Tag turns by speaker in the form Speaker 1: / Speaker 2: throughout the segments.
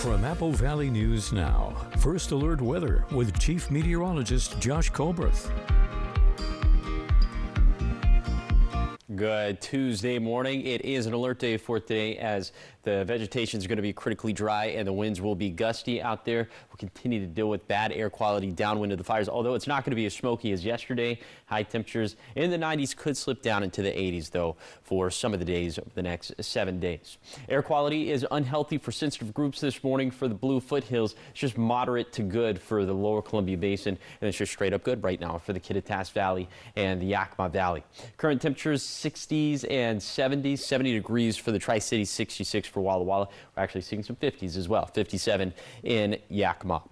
Speaker 1: From Apple Valley News Now, First Alert Weather with Chief Meteorologist Josh Colberth.
Speaker 2: Good Tuesday morning. It is an alert day for today as the vegetation is going to be critically dry and the winds will be gusty out there. We'll continue to deal with bad air quality downwind of the fires, although it's not going to be as smoky as yesterday. High temperatures in the 90s could slip down into the 80s, though, for some of the days over the next 7 days. Air quality is unhealthy for sensitive groups this morning for the Blue Foothills. It's just moderate to good for the lower Columbia Basin, and it's just straight up good right now for the Kittitas Valley and the Yakima Valley. Current temperatures 60s and 70s, 70 degrees for the Tri-Cities, 66 for Walla Walla. We're actually seeing some 50s as well, 57 in Yakima.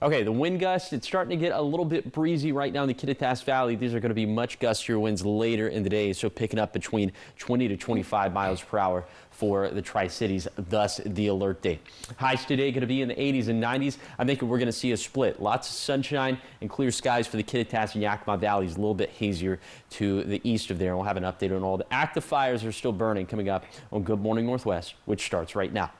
Speaker 2: Okay, the wind gust, it's starting to get a little bit breezy right now in the Kittitas Valley. These are going to be much gustier winds later in the day, so picking up between 20 to 25 miles per hour for the Tri-Cities, thus the alert day. Highs today going to be in the 80s and 90s. I think we're going to see a split. Lots of sunshine and clear skies for the Kittitas and Yakima Valleys, a little bit hazier to the east of there. We'll have an update on all the active fires are still burning coming up on Good Morning Northwest, which starts right now.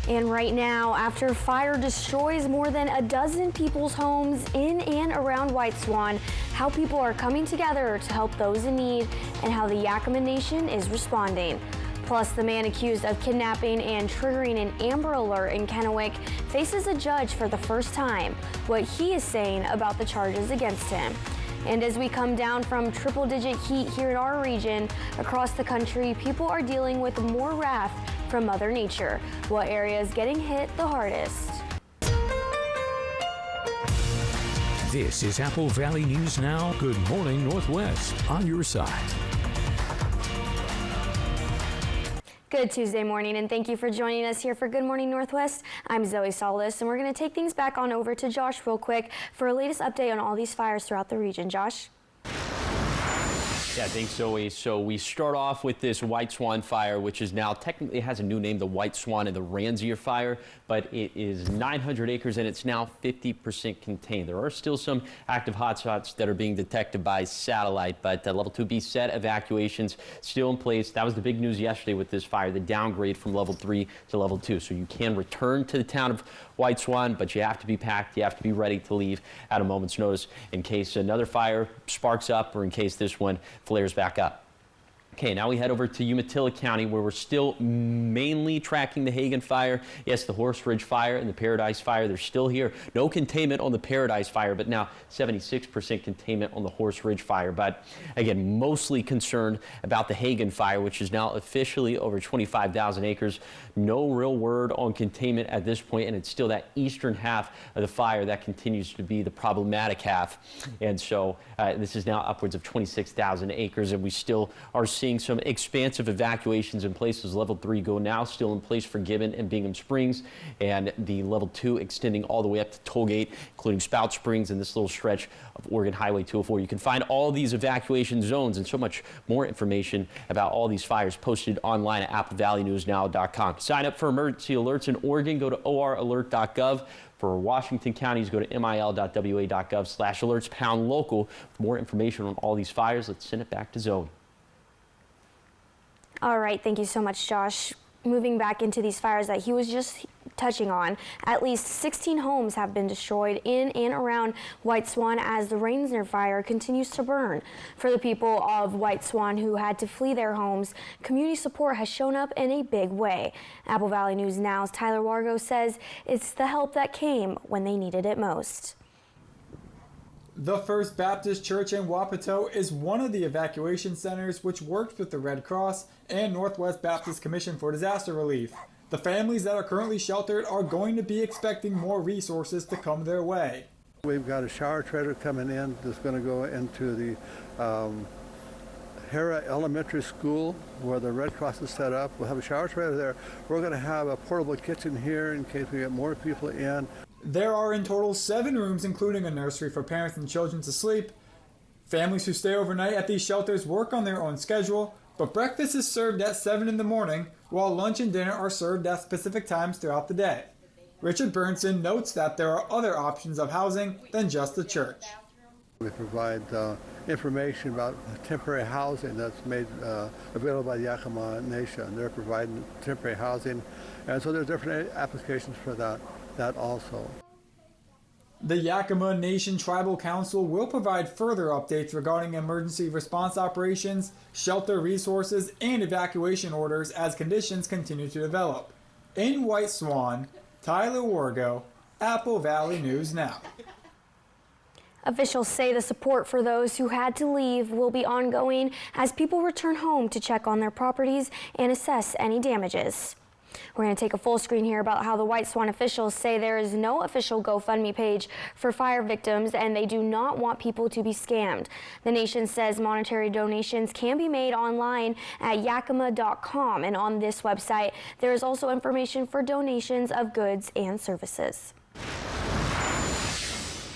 Speaker 3: And right now, after fire destroys more than a dozen people's homes in and around White Swan, how people are coming together to help those in need and how the Yakima Nation is responding. Plus, the man accused of kidnapping and triggering an Amber Alert in Kennewick faces a judge for the first time. What he is saying about the charges against him. And as we come down from triple-digit heat here in our region, across the country, people are dealing with more wrath from Mother Nature. What area is getting hit the hardest?
Speaker 1: This is Apple Valley News Now. Good Morning Northwest on your side.
Speaker 3: Good Tuesday morning, and thank you for joining us here for Good Morning Northwest. I'm Zoe Solis, and we're going to take things back on over to Josh real quick for a latest update on all these fires throughout the region. Josh?
Speaker 2: Yeah, thanks, Zoe. So we start off with this White Swan fire, which is now technically has a new name, the White Swan and the Ransier fire, but it is 900 acres and it's now 50% contained. There are still some active hotspots that are being detected by satellite, but level 2B set evacuations still in place. That was the big news yesterday with this fire, the downgrade from level 3 to level 2. So you can return to the town of White Swan, but you have to be packed, you have to be ready to leave at a moment's notice in case another fire sparks up or in case this one flares back up. Okay, now we head over to Umatilla County, where we're still mainly tracking the Hagen fire. Yes, the Horse Ridge fire and the Paradise fire, they're still here. No containment on the Paradise fire, but now 76% containment on the Horse Ridge fire. But again, mostly concerned about the Hagen fire, which is now officially over 25,000 acres. No real word on containment at this point, and it's still that eastern half of the fire that continues to be the problematic half. And so this is now upwards of 26,000 acres, and we still are seeing some expansive evacuations in places. Level 3 go now still in place for Gibbon and Bingham Springs, and the level 2 extending all the way up to Tollgate, including Spout Springs and this little stretch of Oregon Highway 204. You can find all these evacuation zones and so much more information about all these fires posted online at applevalleyNewsNow.com. Sign up for emergency alerts in Oregon. Go to oralert.gov. For Washington counties, go to mil.wa.gov/alerts #local for more information on all these fires. Let's send it back to Zoe.
Speaker 3: All right, thank you so much, Josh. Moving back into these fires that he was just touching on, at least 16 homes have been destroyed in and around White Swan as the Ransier fire continues to burn. For the people of White Swan who had to flee their homes, community support has shown up in a big way. Apple Valley News Now's Tyler Wargo says it's the help that came when they needed it most.
Speaker 4: The First Baptist Church in Wapato is one of the evacuation centers which works with the Red Cross and Northwest Baptist Commission for Disaster Relief. The families that are currently sheltered are going to be expecting more resources to come their way.
Speaker 5: We've got a shower trailer coming in that's going to go into the Hera Elementary School where the Red Cross is set up. We'll have a shower trailer there. We're going to have a portable kitchen here in case we get more people in.
Speaker 4: There are in total 7 rooms, including a nursery for parents and children to sleep. Families who stay overnight at these shelters work on their own schedule, but breakfast is served at 7 in the morning, while lunch and dinner are served at specific times throughout the day. Richard Burnson notes that there are other options of housing than just the church.
Speaker 5: We provide information about temporary housing that's made available by the Yakama Nation. They're providing temporary housing, and so there's different applications for that also.
Speaker 4: The Yakama Nation Tribal Council will provide further updates regarding emergency response operations, shelter resources, and evacuation orders as conditions continue to develop. In White Swan, Tyler Wargo, Apple Valley News Now.
Speaker 3: Officials say the support for those who had to leave will be ongoing as people return home to check on their properties and assess any damages. We're going to take a full screen here about how the White Swan officials say there is no official GoFundMe page for fire victims and they do not want people to be scammed. The nation says monetary donations can be made online at yakama.com, and on this website there is also information for donations of goods and services.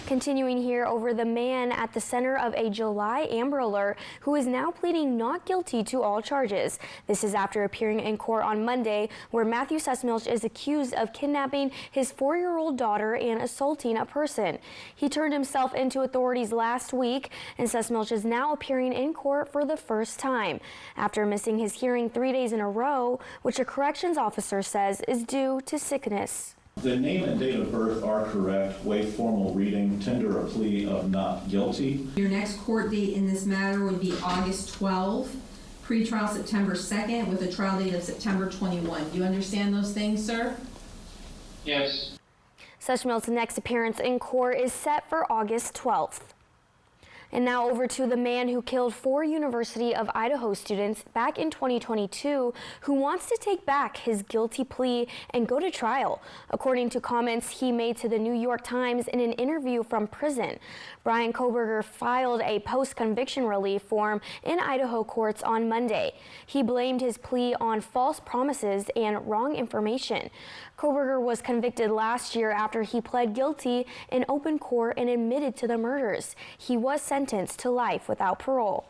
Speaker 3: Continuing here over the man at the center of a July Amber Alert who is now pleading not guilty to all charges. This is after appearing in court on Monday, where Matthew Sussmilch is accused of kidnapping his 4-year-old daughter and assaulting a person. He turned himself into authorities last week, and Sussmilch is now appearing in court for the first time after missing his hearing 3 days in a row, which a corrections officer says is due to sickness.
Speaker 6: The name and date of birth are correct. Waive formal reading. Tender a plea of not guilty.
Speaker 7: Your next court date in this matter would be August 12, pretrial September 2nd, with a trial date of September 21. Do you understand those things, sir?
Speaker 6: Yes.
Speaker 3: Sussmilch's next appearance in court is set for August 12th. And now over to the man who killed 4 University of Idaho students back in 2022, who wants to take back his guilty plea and go to trial, according to comments he made to the New York Times in an interview from prison. Brian Kohberger filed a post-conviction relief form in Idaho courts on Monday. He blamed his plea on false promises and wrong information. Kohberger was convicted last year after he pled guilty in open court and admitted to the murders. He was sentenced to life without parole.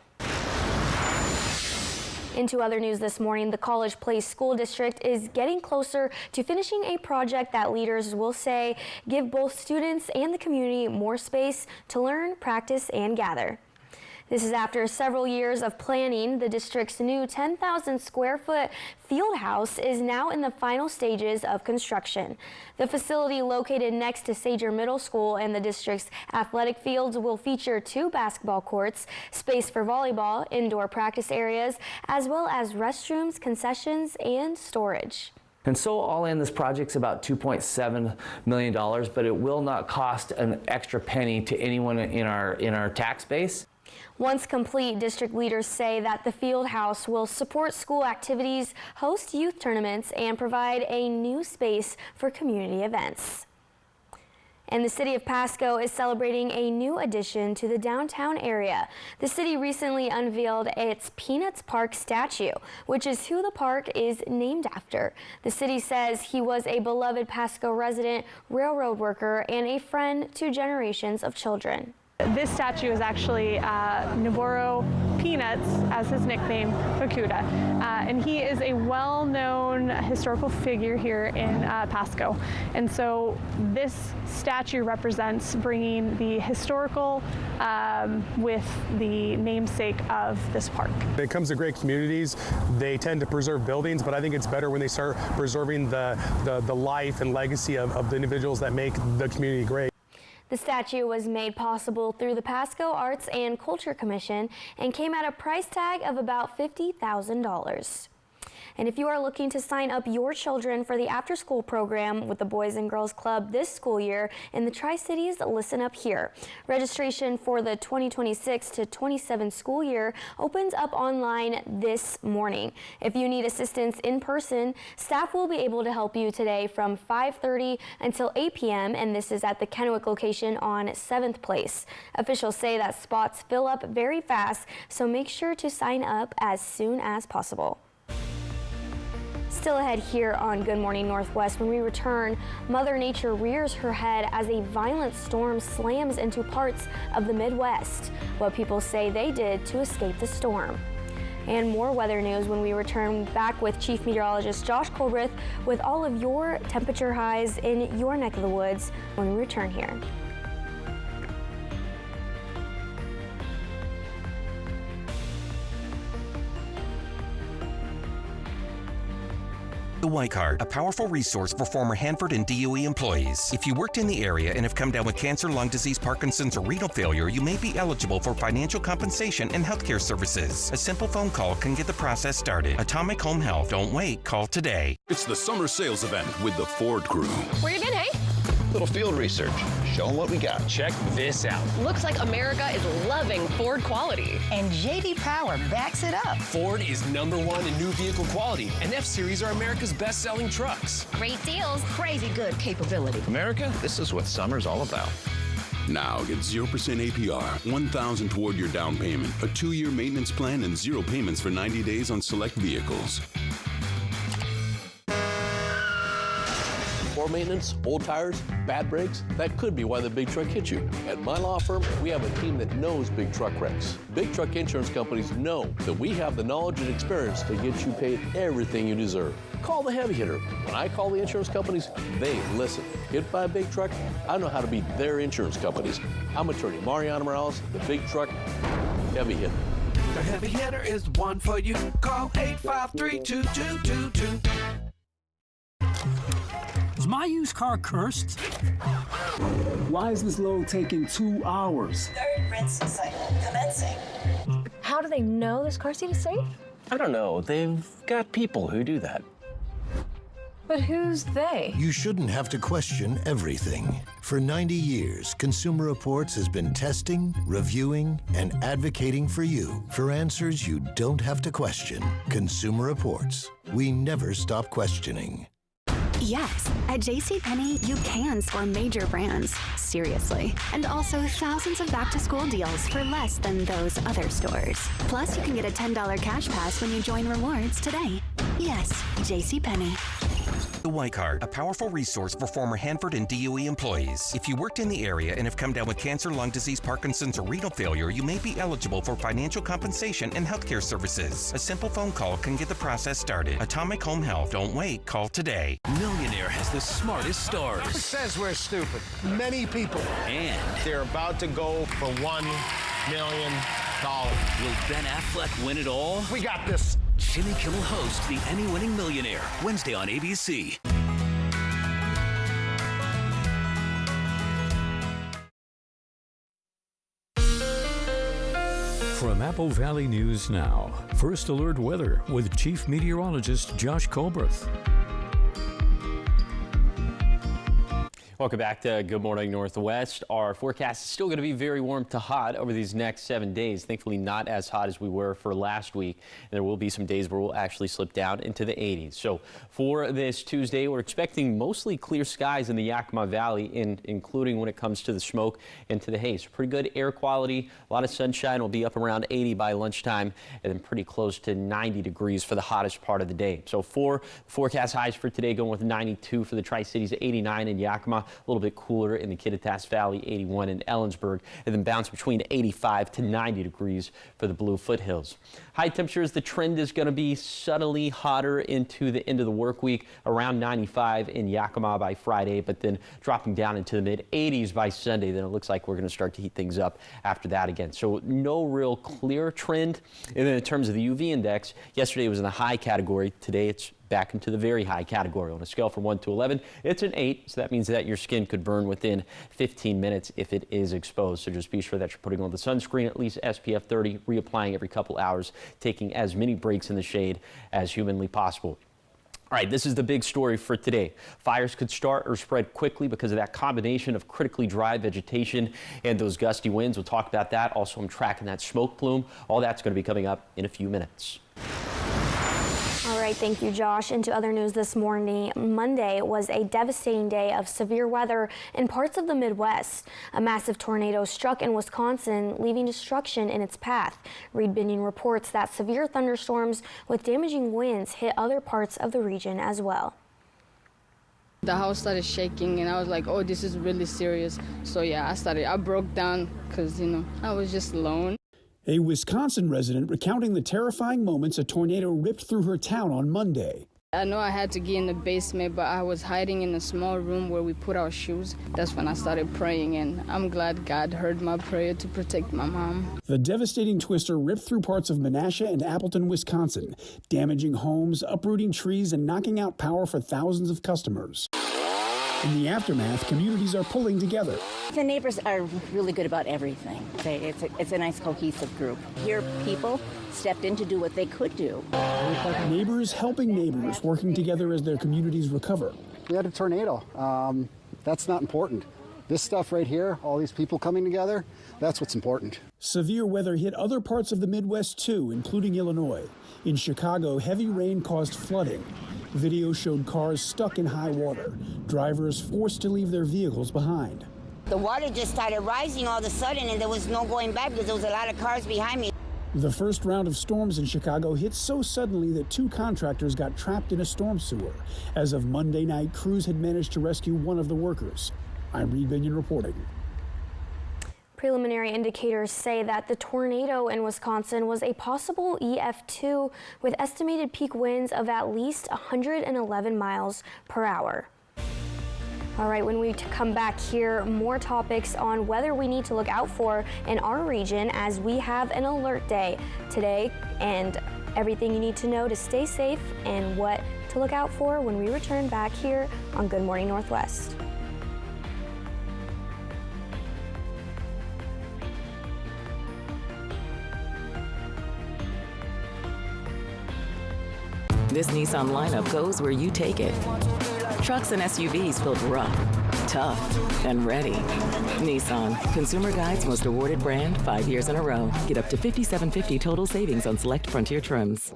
Speaker 3: Into other news this morning, the College Place School District is getting closer to finishing a project that leaders will say give both students and the community more space to learn, practice, and gather. This is after several years of planning. The district's new 10,000 square foot field house is now in the final stages of construction. The facility, located next to Sager Middle School and the district's athletic fields, will feature 2 basketball courts, space for volleyball, indoor practice areas, as well as restrooms, concessions, and storage.
Speaker 8: And so all in, this project's about $2.7 million, but it will not cost an extra penny to anyone in our tax base.
Speaker 3: Once complete, district leaders say that the field house will support school activities, host youth tournaments, and provide a new space for community events. And the city of Pasco is celebrating a new addition to the downtown area. The city recently unveiled its Peanuts Park statue, which is who the park is named after. The city says he was a beloved Pasco resident, railroad worker, and a friend to generations of children.
Speaker 9: This statue is actually Noboru Peanuts, as his nickname, Fukuda. And he is a well-known historical figure here in Pasco. And so this statue represents bringing the historical with the namesake of this park.
Speaker 10: When it comes to great communities, they tend to preserve buildings, but I think it's better when they start preserving the life and legacy of the individuals that make the community great.
Speaker 3: The statue was made possible through the Pasco Arts and Culture Commission and came at a price tag of about $50,000. And if you are looking to sign up your children for the after-school program with the Boys and Girls Club this school year in the Tri-Cities, listen up here. Registration for the 2026 to 27 school year opens up online this morning. If you need assistance in person, staff will be able to help you today from 5:30 until 8 p.m. and this is at the Kennewick location on 7th Place. Officials say that spots fill up very fast, so make sure to sign up as soon as possible. Still ahead here on Good Morning Northwest, when we return, Mother Nature rears her head as a violent storm slams into parts of the Midwest. What people say they did to escape the storm. And more weather news when we return, back with Chief Meteorologist Josh Colbreth with all of your temperature highs in your neck of the woods when we return here.
Speaker 11: The White Card, a powerful resource for former Hanford and DOE employees. If you worked in the area and have come down with cancer, lung disease, Parkinson's, or renal failure, you may be eligible for financial compensation and healthcare services. A simple phone call can get the process started. Atomic Home Health. Don't wait. Call today.
Speaker 12: It's the summer sales event with the Ford crew.
Speaker 13: Where you been, hey?
Speaker 14: Little field research. Show them what we got.
Speaker 15: Check this out.
Speaker 13: Looks like America is loving Ford quality.
Speaker 16: And J.D. Power backs it up.
Speaker 15: Ford is #1 in new vehicle quality, and F-Series are America's best-selling trucks.
Speaker 16: Great deals, crazy good capability.
Speaker 14: America, this is what summer's all about.
Speaker 12: Now get 0% APR, $1,000 toward your down payment, a 2-year maintenance plan, and 0 payments for 90 days on select vehicles.
Speaker 17: Poor maintenance, old tires, bad brakes, that could be why the big truck hit you. At my law firm, we have a team that knows big truck wrecks. Big truck insurance companies know that we have the knowledge and experience to get you paid everything you deserve. Call the heavy hitter. When I call the insurance companies, they listen. Hit by a big truck, I know how to beat their insurance companies. I'm attorney Mariano Morales, the big truck heavy hitter.
Speaker 18: The heavy hitter is the one for you. Call 853-2222.
Speaker 19: Is my used car cursed? Why is this load taking 2 hours?
Speaker 20: Third rinse cycle commencing.
Speaker 21: How do they know this car seat is safe?
Speaker 22: I don't know. They've got people who do that.
Speaker 21: But who's they?
Speaker 23: You shouldn't have to question everything. For 90 years, Consumer Reports has been testing, reviewing, and advocating for you for answers you don't have to question. Consumer Reports. We never stop questioning.
Speaker 24: Yes, at JCPenney, you can score major brands, seriously. And also thousands of back-to-school deals for less than those other stores. Plus, you can get a $10 cash pass when you join Rewards today. Yes, JCPenney.
Speaker 11: The White Card, a powerful resource for former Hanford and DOE employees. If you worked in the area and have come down with cancer, lung disease, Parkinson's, or renal failure, you may be eligible for financial compensation and healthcare services. A simple phone call can get the process started. Atomic Home Health. Don't wait. Call today.
Speaker 15: Millionaire has the smartest stars.
Speaker 25: Who says we're stupid? Many people.
Speaker 15: And
Speaker 25: they're about to go for $1 million.
Speaker 15: Will Ben Affleck win it all?
Speaker 25: We got this.
Speaker 15: Jimmy Kimmel hosts The Emmy-winning Millionaire, Wednesday on ABC.
Speaker 1: From Apple Valley News Now, First Alert Weather with Chief Meteorologist Josh Colberth.
Speaker 2: Welcome back to Good Morning Northwest. Our forecast is still going to be very warm to hot over these next 7 days. Thankfully, not as hot as we were for last week. And there will be some days where we'll actually slip down into the 80s. So for this Tuesday, we're expecting mostly clear skies in the Yakima Valley, including when it comes to the smoke and to the haze. Pretty good air quality. A lot of sunshine. Will be up around 80 by lunchtime and then pretty close to 90 degrees for the hottest part of the day. So for forecast highs for today, going with 92 for the Tri-Cities, 89 in Yakima. A little bit cooler in the Kittitas Valley, 81 in Ellensburg, and then bounce between 85 to 90 degrees for the Blue Foothills. High temperatures, the trend is going to be subtly hotter into the end of the work week, around 95 in Yakima by Friday, but then dropping down into the mid-80s by Sunday. Then it looks like we're going to start to heat things up after that again. So no real clear trend. And then in terms of the UV index, yesterday it was in the high category. Today it's back into the very high category. On a scale from 1 to 11, it's an 8, so that means that your skin could burn within 15 minutes if it is exposed. So just be sure that you're putting on the sunscreen, at least SPF 30, reapplying every couple hours, taking as many breaks in the shade as humanly possible. All right, this is the big story for today. Fires could start or spread quickly because of that combination of critically dry vegetation and those gusty winds. We'll talk about that. Also, I'm tracking that smoke plume. All that's going to be coming up in a few minutes.
Speaker 3: All right, thank you, Josh. Into other news this morning, Monday was a devastating day of severe weather in parts of the Midwest. A massive tornado struck in Wisconsin, leaving destruction in its path. Reed Binion reports that severe thunderstorms with damaging winds hit other parts of the region as well.
Speaker 26: The house started shaking and I was like, oh, this is really serious. So yeah, I broke down because, I was just alone.
Speaker 27: A Wisconsin resident recounting the terrifying moments a tornado ripped through her town on Monday.
Speaker 26: I know I had to get in the basement, but I was hiding in a small room where we put our shoes. That's when I started praying, and I'm glad God heard my prayer to protect my mom.
Speaker 19: The devastating twister ripped through parts of Menasha and Appleton, Wisconsin, damaging homes, uprooting trees, and knocking out power for thousands of customers. In the aftermath, communities are pulling together.
Speaker 16: The neighbors are really good about everything. It's a nice cohesive group. Here, people stepped in to do what they could do.
Speaker 19: Neighbors helping neighbors, working together as their communities recover.
Speaker 4: We had a tornado. That's not important. This stuff right here, all these people coming together, that's what's important.
Speaker 19: Severe weather hit other parts of the Midwest too, including Illinois. In Chicago, heavy rain caused flooding. Video showed cars stuck in high water, drivers forced to leave their vehicles behind.
Speaker 5: The water just started rising all of a sudden, and there was no going back because there was a lot of cars behind me.
Speaker 19: The first round of storms in Chicago hit so suddenly that 2 contractors got trapped in a storm sewer. As of Monday night, crews had managed to rescue one of the workers. I'm Reed Binion reporting.
Speaker 3: Preliminary indicators say that the tornado in Wisconsin was a possible EF2 with estimated peak winds of at least 111 miles per hour. All right, when we come back here, more topics on weather we need to look out for in our region as we have an alert day today, and everything you need to know to stay safe and what to look out for when we return back here on Good Morning Northwest.
Speaker 6: This Nissan lineup goes where you take it. Trucks and SUVs built rough, tough, and ready. Nissan, Consumer Guide's most awarded brand 5 years in a row. Get up to $5,750 total savings on select Frontier trims.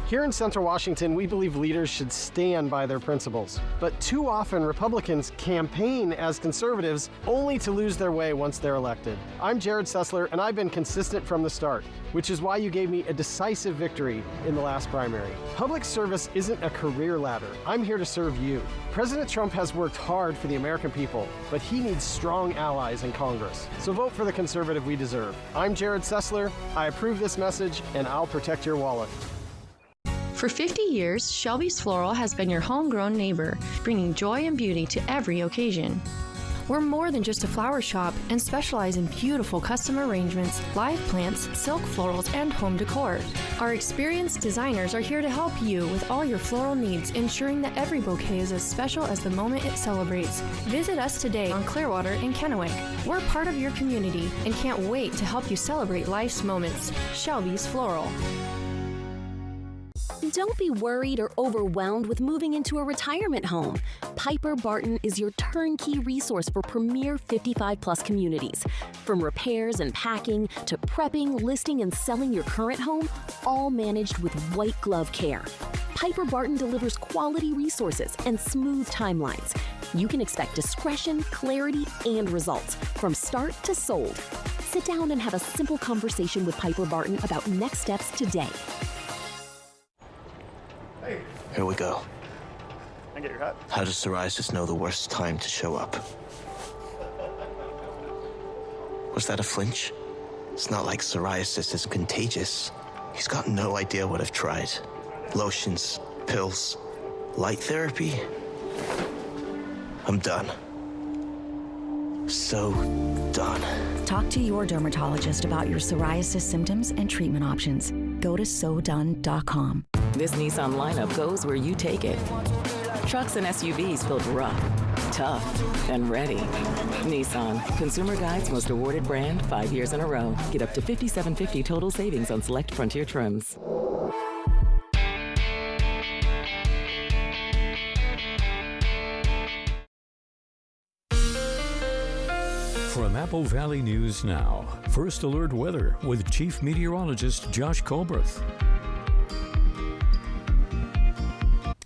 Speaker 7: Here in Central Washington, we believe leaders should stand by their principles. But too often, Republicans campaign as conservatives only to lose their way once they're elected. I'm Jared Sessler, and I've been consistent from the start, which is why you gave me a decisive victory in the last primary. Public service isn't a career ladder. I'm here to serve you. President Trump has worked hard for the American people, but he needs strong allies in Congress. So vote for the conservative we deserve. I'm Jared Sessler. I approve this message, and I'll protect your wallet.
Speaker 8: For 50 years, Shelby's Floral has been your homegrown neighbor, bringing joy and beauty to every occasion.
Speaker 9: We're more than just a flower shop and specialize in beautiful custom arrangements, live plants, silk florals, and home decor. Our experienced designers are here to help you with all your floral needs, ensuring that every bouquet is as special as the moment it celebrates. Visit us today on Clearwater in Kennewick. We're part of your community and can't wait to help you celebrate life's moments. Shelby's Floral.
Speaker 27: Don't be worried or overwhelmed with moving into a retirement home. Piper Barton is your turnkey resource for premier 55-plus communities. From repairs and packing to prepping, listing, and selling your current home, all managed with white glove care. Piper Barton delivers quality resources and smooth timelines. You can expect discretion, clarity, and results from start to sold. Sit down and have a simple conversation with Piper Barton about next steps today.
Speaker 28: Here we go.
Speaker 29: I get your hat.
Speaker 28: How does psoriasis know the worst time to show up? Was that a flinch? It's not like psoriasis is contagious. He's got no idea what I've tried. Lotions, pills, light therapy. I'm done. So done.
Speaker 30: Talk to your dermatologist about your psoriasis symptoms and treatment options. Go to SoDone.com.
Speaker 6: This Nissan lineup goes where you take it. Trucks and SUVs built rough, tough, and ready. Nissan, Consumer Guide's most awarded brand 5 years in a row. Get up to $5,750 total savings on select Frontier trims.
Speaker 1: From Apple Valley News Now, First Alert Weather with Chief Meteorologist Josh Colbreth.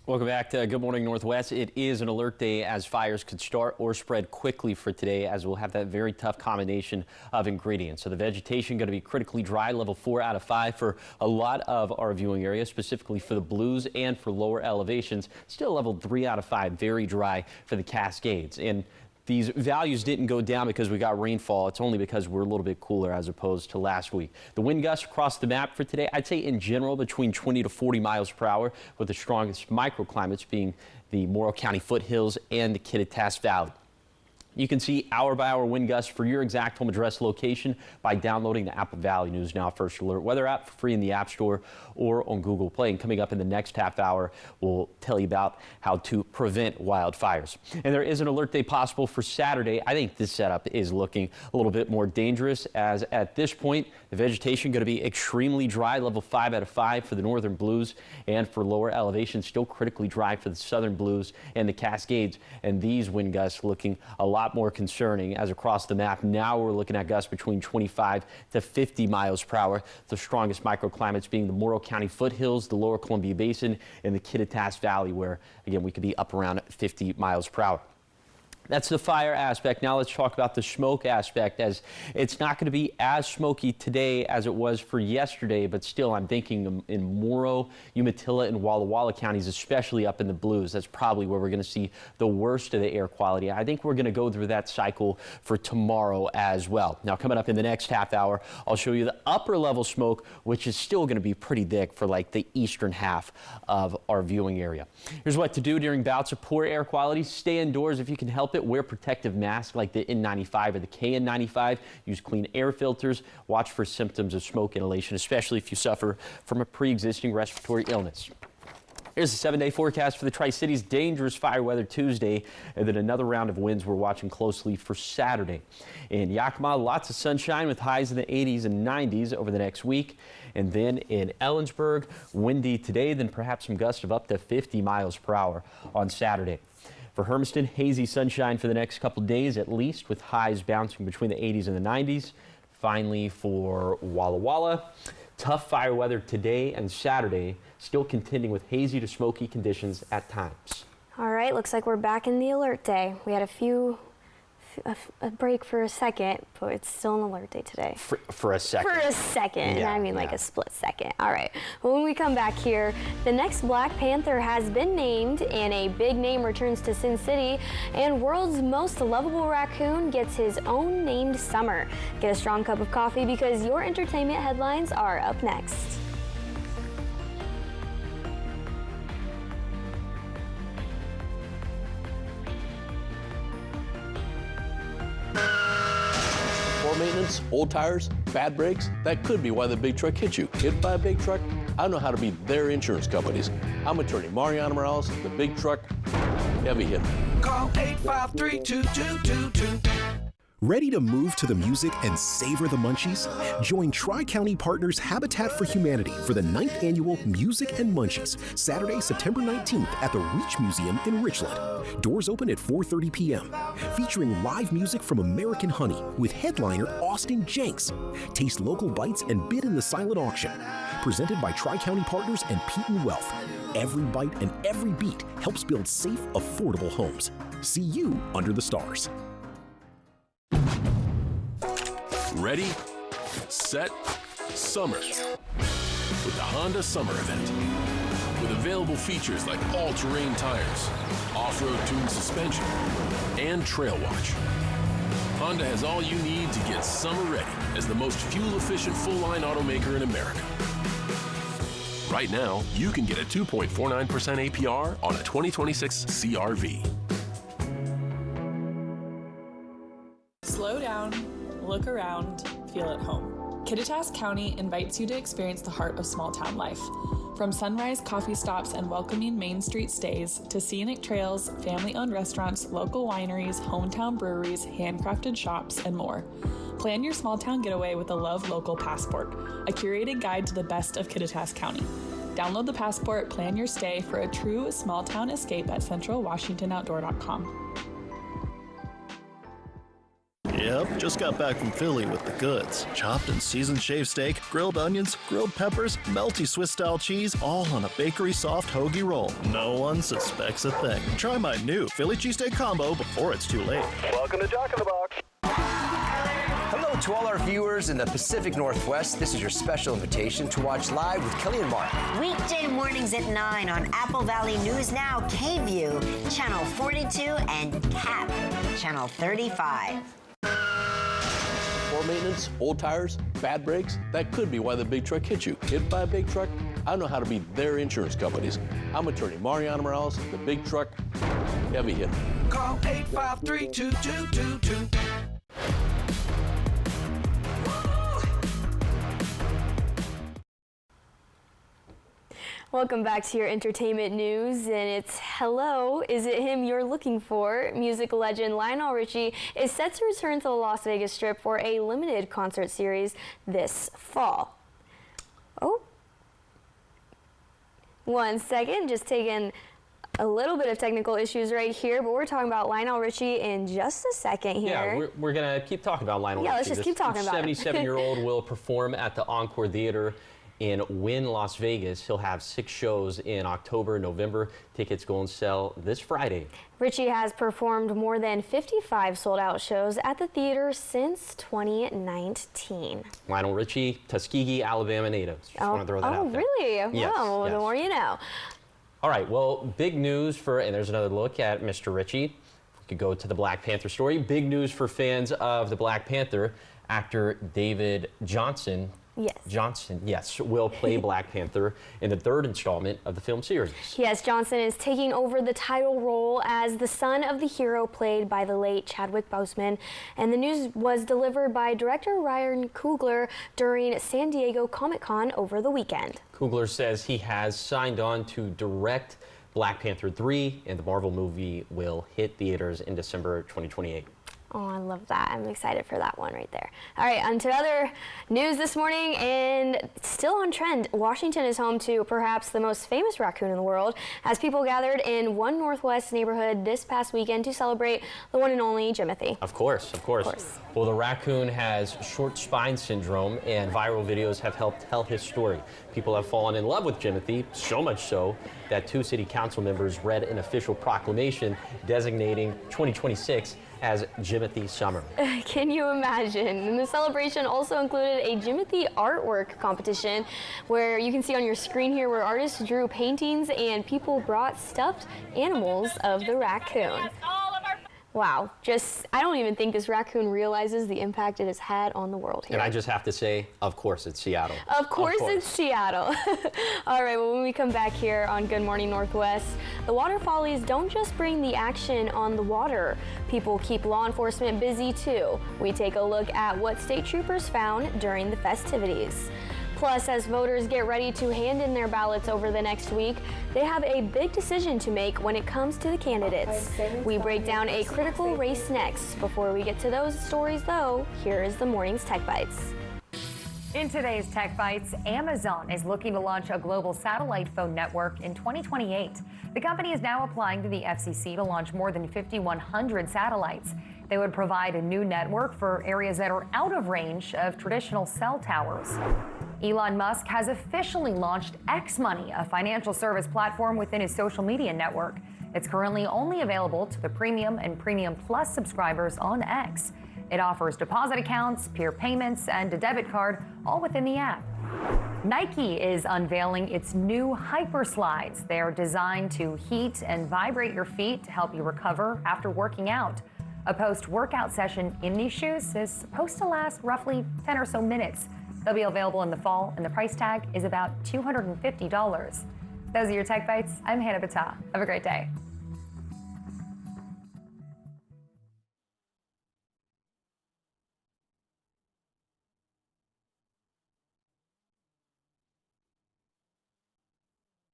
Speaker 2: Welcome back to Good Morning Northwest. It is an alert day as fires could start or spread quickly for today, as we'll have that very tough combination of ingredients. So the vegetation going to be critically dry, level 4 out of 5 for a lot of our viewing areas, specifically for the Blues and for lower elevations. Still level 3 out of 5, very dry for the Cascades. And these values didn't go down because we got rainfall. It's only because we're a little bit cooler as opposed to last week. The wind gusts across the map for today, I'd say in general between 20 to 40 miles per hour, with the strongest microclimates being the Morrow County foothills and the Kittitas Valley. You can see hour-by-hour wind gusts for your exact home address location by downloading the Apple Valley News Now First Alert weather app for free in the App Store or on Google Play. And coming up in the next half hour, we'll tell you about how to prevent wildfires. And there is an alert day possible for Saturday. I think this setup is looking a little bit more dangerous, as at this point, the vegetation going to be extremely dry, level 5 out of 5 for the northern Blues, and for lower elevations, still critically dry for the southern Blues and the Cascades. And these wind gusts looking a lot more concerning, as across the map now we're looking at gusts between 25 to 50 miles per hour. The strongest microclimates being the Morrow County foothills, the lower Columbia Basin, and the Kittitas Valley, where again we could be up around 50 miles per hour. That's the fire aspect. Now let's talk about the smoke aspect, as it's not going to be as smoky today as it was for yesterday, but still I'm thinking in Morrow, Umatilla, and Walla Walla counties, especially up in the Blues. That's probably where we're going to see the worst of the air quality. I think we're going to go through that cycle for tomorrow as well. Now coming up in the next half hour, I'll show you the upper level smoke, which is still going to be pretty thick for like the eastern half of our viewing area. Here's what to do during bouts of poor air quality. Stay indoors if you can help it. Wear protective masks like the N95 or the KN95. Use clean air filters. Watch for symptoms of smoke inhalation, especially if you suffer from a pre-existing respiratory illness. Here's the 7-day forecast for the Tri-Cities. Dangerous fire weather Tuesday, and then another round of winds we're watching closely for Saturday. In Yakima, lots of sunshine with highs in the 80s and 90s over the next week. And then in Ellensburg, windy today, then perhaps some gusts of up to 50 miles per hour on Saturday. For Hermiston, hazy sunshine for the next couple days at least, with highs bouncing between the 80s and the 90s. Finally, for Walla Walla, tough fire weather today and Saturday, still contending with hazy to smoky conditions at times.
Speaker 3: All right, looks like we're back in the alert day. We had a break for a second, but it's still an alert day today.
Speaker 2: For a second.
Speaker 3: For a second.
Speaker 2: Yeah,
Speaker 3: I mean, like a split second. All right. When we come back here, the next Black Panther has been named, and a big name returns to Sin City, and world's most lovable raccoon gets his own named summer. Get a strong cup of coffee, because your entertainment headlines are up next.
Speaker 10: Poor maintenance, old tires, bad brakes, that could be why the big truck hit you. Hit by a big truck? I know how to beat their insurance companies. I'm attorney Mariano Morales, the big truck heavy hitter.
Speaker 12: Call 853-2222.
Speaker 13: Ready to move to the music and savor the munchies? Join Tri-County Partners Habitat for Humanity for the 9th Annual Music and Munchies, Saturday, September 19th at the Reach Museum in Richland. Doors open at 4:30 p.m. Featuring live music from American Honey with headliner Austin Jenks. Taste local bites and bid in the silent auction. Presented by Tri-County Partners and Peyton Wealth. Every bite and every beat helps build safe, affordable homes. See you under the stars.
Speaker 10: Ready, set, summer with the Honda Summer Event. With available features like all-terrain tires, off-road tuned suspension, and Trail Watch. Honda has all you need to get summer ready as the most fuel-efficient full-line automaker in America. Right now, you can get a 2.49% APR on a 2026 CR-V.
Speaker 14: Slow down, look around, feel at home. Kittitas County invites you to experience the heart of small-town life. From sunrise coffee stops and welcoming Main Street stays to scenic trails, family-owned restaurants, local wineries, hometown breweries, handcrafted shops, and more. Plan your small-town getaway with the Love Local Passport, a curated guide to the best of Kittitas County. Download the Passport, plan your stay for a true small-town escape at centralwashingtonoutdoor.com.
Speaker 17: Yep, just got back from Philly with the goods. Chopped and seasoned shaved steak, grilled onions, grilled peppers, melty Swiss-style cheese, all on a bakery soft hoagie roll. No one suspects a thing. Try my new Philly cheesesteak combo before it's too late.
Speaker 25: Welcome to Jack in the Box.
Speaker 17: Hello,
Speaker 11: To all our viewers in the Pacific Northwest, this is your special invitation to watch live with Kelly and Mark.
Speaker 12: Weekday mornings at 9 on Apple Valley News Now, KView, Channel 42, and CAP, Channel 35.
Speaker 15: Poor maintenance, old tires, bad brakes, that could be why the big truck hit you. Hit by a big truck? I don't know how to be their insurance companies. I'm attorney Mariano Morales, the big truck heavy hitter.
Speaker 18: Call 853-2222.
Speaker 3: Welcome back to your entertainment news, and it's hello, is it him you're looking for? Music legend Lionel Richie is set to return to the Las Vegas Strip for a limited concert series this fall. Oh, 1 second, just taking a little bit of technical issues right here, but we're talking about Lionel Richie in just a second here.
Speaker 2: Yeah, we're going to keep talking about Lionel Richie.
Speaker 3: Yeah, let's just keep talking about it.
Speaker 2: 77-year-old will perform at the Encore Theater in Wynn, Las Vegas. He'll have 6 shows in October, November. Tickets go on sale this Friday.
Speaker 3: Richie has performed more than 55 sold-out shows at the theater since 2019.
Speaker 2: Lionel Richie, Tuskegee, Alabama native. Just want to throw that out there.
Speaker 3: Oh, really?
Speaker 2: Yes,
Speaker 3: Wow,
Speaker 2: yes.
Speaker 3: the more you know.
Speaker 2: All right, well, big news and there's another look at Mr. Richie. We could go to the Black Panther story. Big news for fans of the Black Panther. Actor David Johnson will play Black Panther in the 3rd installment of the film series.
Speaker 3: Yes, Johnson is taking over the title role as the son of the hero played by the late Chadwick Boseman. And the news was delivered by director Ryan Coogler during San Diego Comic-Con over the weekend.
Speaker 2: Coogler says he has signed on to direct Black Panther 3, and the Marvel movie will hit theaters in December 2028.
Speaker 3: Oh, I love that. I'm excited for that one right there. All right, on to other news this morning, and still on trend. Washington is home to perhaps the most famous raccoon in the world, as people gathered in one Northwest neighborhood this past weekend to celebrate the one and only Jimothy.
Speaker 2: Of course. Well, the raccoon has short spine syndrome, and viral videos have helped tell his story. People have fallen in love with Jimothy, so much so that 2 city council members read an official proclamation designating 2026 as Jimothy Summer.
Speaker 3: Can you imagine? And the celebration also included a Jimothy artwork competition, where you can see on your screen here where artists drew paintings and people brought stuffed animals of the raccoon. Wow, I don't even think this raccoon realizes the impact it has had on the world here.
Speaker 2: And I just have to say, of course, it's Seattle.
Speaker 3: Of course it's Seattle. All right, well, when we come back here on Good Morning Northwest, the water follies don't just bring the action on the water. People keep law enforcement busy too. We take a look at what state troopers found during the festivities. Plus, as voters get ready to hand in their ballots over the next week, they have a big decision to make when it comes to the candidates. We break down a critical race next. Before we get to those stories, though, here is the morning's Tech Bites.
Speaker 20: In today's Tech Bites, Amazon is looking to launch a global satellite phone network in 2028. The company is now applying to the FCC to launch more than 5,100 satellites. They would provide a new network for areas that are out of range of traditional cell towers. Elon Musk has officially launched X Money, a financial service platform within his social media network. It's currently only available to the Premium and Premium Plus subscribers on X. It offers deposit accounts, peer payments, and a debit card, all within the app. Nike is unveiling its new Hyper Slides. They are designed to heat and vibrate your feet to help you recover after working out. A post-workout session in these shoes is supposed to last roughly 10 or so minutes. They'll be available in the fall, and the price tag is about $250. Those are your Tech Bites. I'm Hannah Battah. Have a great day.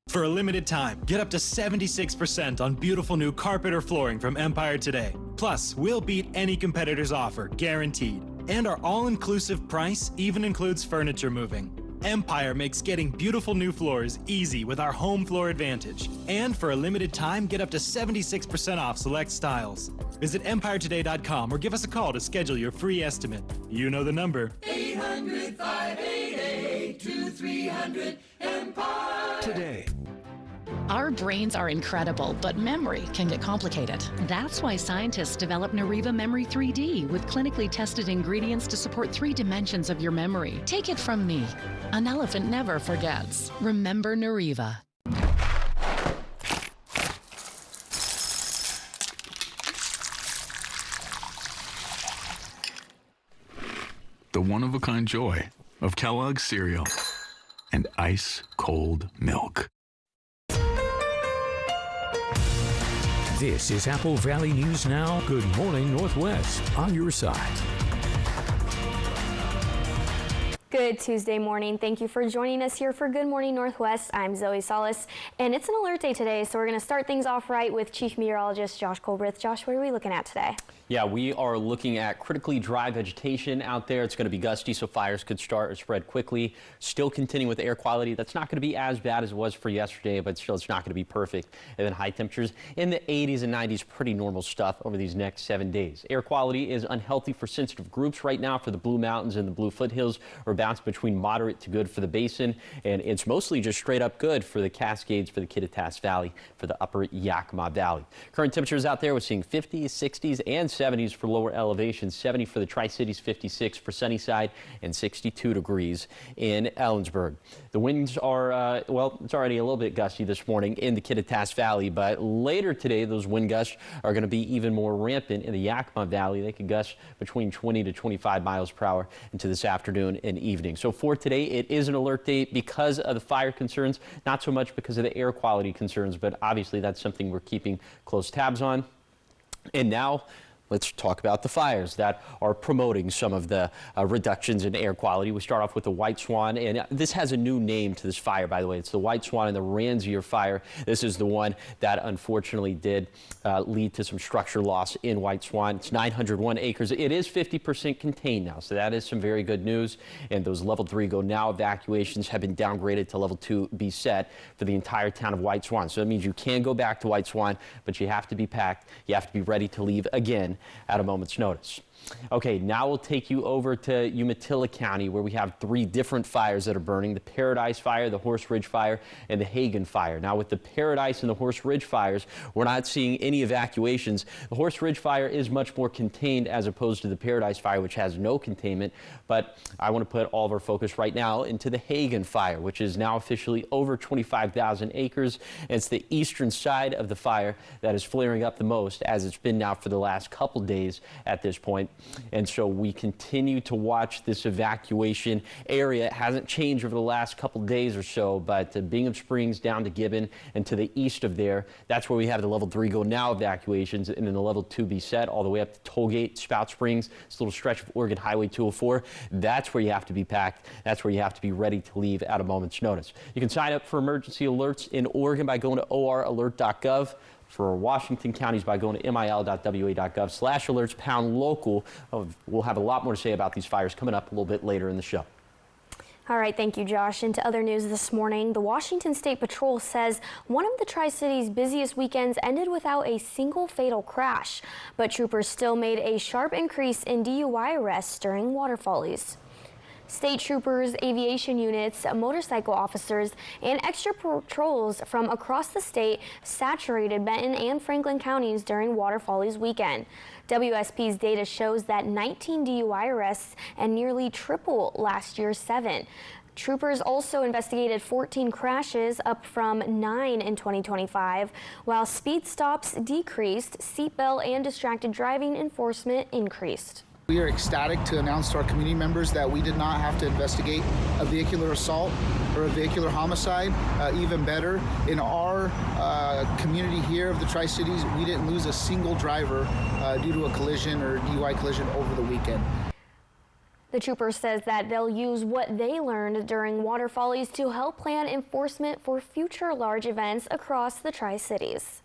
Speaker 21: For a limited time, get up to 76% on beautiful new carpet or flooring from Empire today. Plus, we'll beat any competitor's offer, guaranteed. And our all-inclusive price even includes furniture moving. Empire makes getting beautiful new floors easy with our home floor advantage. And for a limited time, get up to 76% off select styles. Visit EmpireToday.com or give us a call to schedule your free estimate. You know the number.
Speaker 18: 800-588-2300 Empire.
Speaker 22: Today.
Speaker 4: Our brains are incredible, but memory can get complicated. That's why scientists developed Nariva Memory 3D with clinically tested ingredients to support 3 dimensions of your memory. Take it from me. An elephant never forgets. Remember Nariva.
Speaker 5: The one-of-a-kind joy of Kellogg's cereal and ice-cold milk.
Speaker 1: This is Apple Valley News Now. Good morning, Northwest, on your side.
Speaker 3: Good Tuesday morning. Thank you for joining us here for Good Morning Northwest. I'm Zoe Salas, and it's an alert day today, so we're going to start things off right with Chief Meteorologist Josh Colbreth. Josh, what are we looking at today?
Speaker 2: Yeah, we are looking at critically dry vegetation out there. It's going to be gusty, so fires could start or spread quickly. Still continuing with air quality. That's not going to be as bad as it was for yesterday, but still it's not going to be perfect. And then high temperatures in the 80s and 90s, pretty normal stuff over these next 7 days. Air quality is unhealthy for sensitive groups right now for the Blue Mountains and the Blue Foothills, or bounce between moderate to good for the basin. And it's mostly just straight up good for the Cascades, for the Kittitas Valley, for the upper Yakima Valley. Current temperatures out there, we're seeing 50s, 60s, and 70s for lower elevations, 70 for the Tri-Cities, 56 for Sunnyside, and 62 degrees in Ellensburg. The winds are, well, it's already a little bit gusty this morning in the Kittitas Valley, but later today, those wind gusts are going to be even more rampant in the Yakima Valley. They could gust between 20 to 25 miles per hour into this afternoon and evening. So for today, it is an alert day because of the fire concerns, not so much because of the air quality concerns, but obviously that's something we're keeping close tabs on. And now, let's talk about the fires that are promoting some of the reductions in air quality. We start off with the White Swan, and this has a new name to this fire, by the way. It's the White Swan and the Ransier fire. This is the one that unfortunately did lead to some structure loss in White Swan. It's 901 acres. It is 50% contained now, so that is some very good news. And those level 3 go now evacuations have been downgraded to level 2 be set for the entire town of White Swan. So that means you can go back to White Swan, but you have to be packed. You have to be ready to leave again at a moment's notice. Okay, now we'll take you over to Umatilla County, where we have 3 different fires that are burning: the Paradise Fire, the Horse Ridge Fire, and the Hagen Fire. Now, with the Paradise and the Horse Ridge fires, we're not seeing any evacuations. The Horse Ridge Fire is much more contained as opposed to the Paradise Fire, which has no containment. But I want to put all of our focus right now into the Hagen Fire, which is now officially over 25,000 acres. And it's the eastern side of the fire that is flaring up the most, as it's been now for the last couple days at this point. And so we continue to watch this evacuation area. It hasn't changed over the last couple days or so, but Bingham Springs down to Gibbon and to the east of there, that's where we have the level 3 go now evacuations, and then the level 2 be set all the way up to Tollgate, Spout Springs, this little stretch of Oregon Highway 204. That's where you have to be packed. That's where you have to be ready to leave at a moment's notice. You can sign up for emergency alerts in Oregon by going to oralert.gov. For Washington counties by going to mil.wa.gov/alerts #local. We'll have a lot more to say about these fires coming up a little bit later in the show.
Speaker 3: All right, thank you, Josh. Into other news this morning, the Washington State Patrol says one of the Tri-Cities' busiest weekends ended without a single fatal crash, but troopers still made a sharp increase in DUI arrests during water follies. State troopers, aviation units, motorcycle officers, and extra patrols from across the state saturated Benton and Franklin counties during water follies weekend. WSP's data shows that 19 DUI arrests and nearly triple last year's 7. Troopers also investigated 14 crashes, up from 9 in 2025, while speed stops decreased, seatbelt and distracted driving enforcement increased.
Speaker 7: We are ecstatic to announce to our community members that we did not have to investigate a vehicular assault or a vehicular homicide. Even better, in our community here of the Tri-Cities, we didn't lose a single driver due to a collision or DUI collision over the weekend.
Speaker 3: The trooper says that they'll use what they learned during water follies to help plan enforcement for future large events across the Tri-Cities.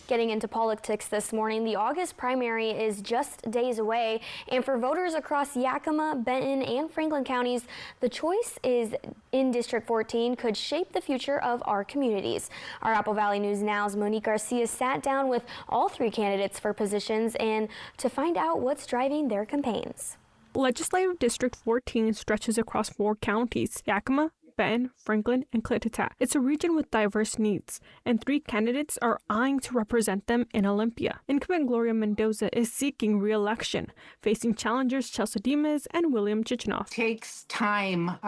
Speaker 3: Getting into politics this morning, the August primary is just days away, and for voters across Yakima, Benton, and Franklin counties, the choice is in District 14 could shape the future of our communities. Our Apple Valley News Now's Monique Garcia sat down with all 3 candidates for positions and to find out what's driving their campaigns.
Speaker 16: Legislative District 14 stretches across 4 counties: Yakima,
Speaker 8: Benton, Franklin, and Clittertat. It's a region with diverse needs, and 3 candidates are eyeing to represent them in Olympia. Incumbent Gloria Mendoza is seeking re-election, facing challengers Chelsea Dimas and William Chichinoff.
Speaker 9: It takes time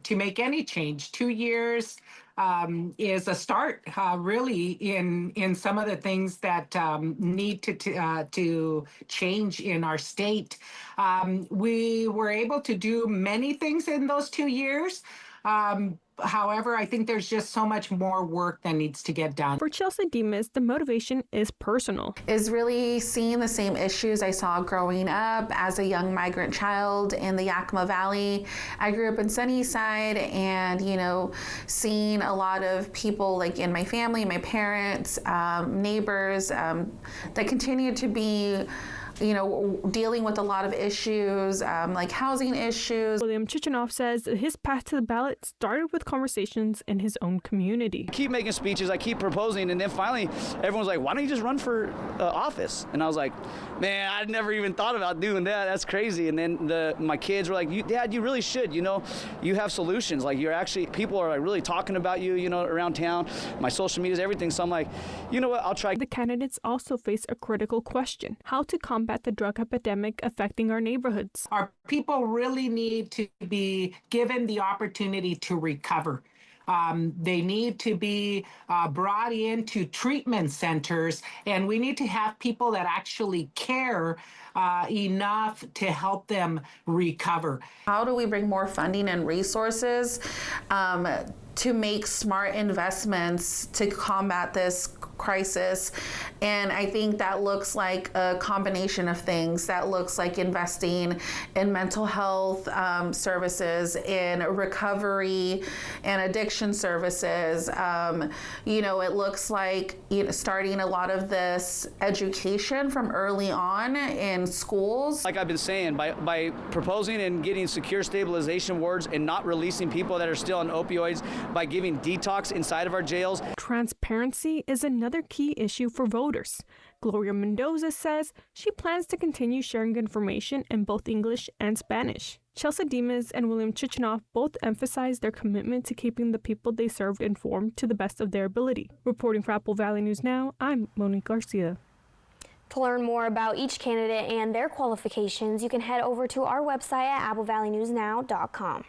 Speaker 9: to make any change. 2 years is a start, really, in some of the things that need to change in our state. We were able to do many things in those 2 years. However, I think there's just so much more work that needs to get done.
Speaker 8: For Chelsea Dimas, the motivation is personal.
Speaker 16: Is really seeing the same issues I saw growing up as a young migrant child in the Yakima Valley. I grew up in Sunnyside, and seeing a lot of people like in my family, my parents, neighbors that continue to be dealing with a lot of issues, like housing issues.
Speaker 8: William Chichinoff says that his path to the ballot started with conversations in his own community.
Speaker 18: I keep making speeches, I keep proposing, and then finally everyone's like, why don't you just run for office? And I was like, man, I never even thought about doing that. That's crazy. And then my kids were like, Dad, you really should. You have solutions. Like, people are like really talking about you, around town. My social medias, everything. So I'm like, you know what, I'll try.
Speaker 8: The candidates also face a critical question: how to combat the drug epidemic affecting our neighborhoods.
Speaker 9: Our people really need to be given the opportunity to recover. They need to be brought into treatment centers, and we need to have people that actually care enough to help them recover.
Speaker 16: How do we bring more funding and resources to make smart investments to combat this crisis? And I think that looks like a combination of things. That looks like investing in mental health services, in recovery and addiction services. It looks like starting a lot of this education from early on in schools.
Speaker 18: Like I've been saying, by proposing and getting secure stabilization wards and not releasing people that are still on opioids, by giving detox inside of our jails.
Speaker 8: Transparency is another key issue for voters. Gloria Mendoza says she plans to continue sharing information in both English and Spanish. Chelsea Dimas and William Chichinoff both emphasize their commitment to keeping the people they served informed to the best of their ability. Reporting for Apple Valley News Now, I'm Monique Garcia.
Speaker 3: To learn more about each candidate and their qualifications, you can head over to our website at applevalleynewsnow.com.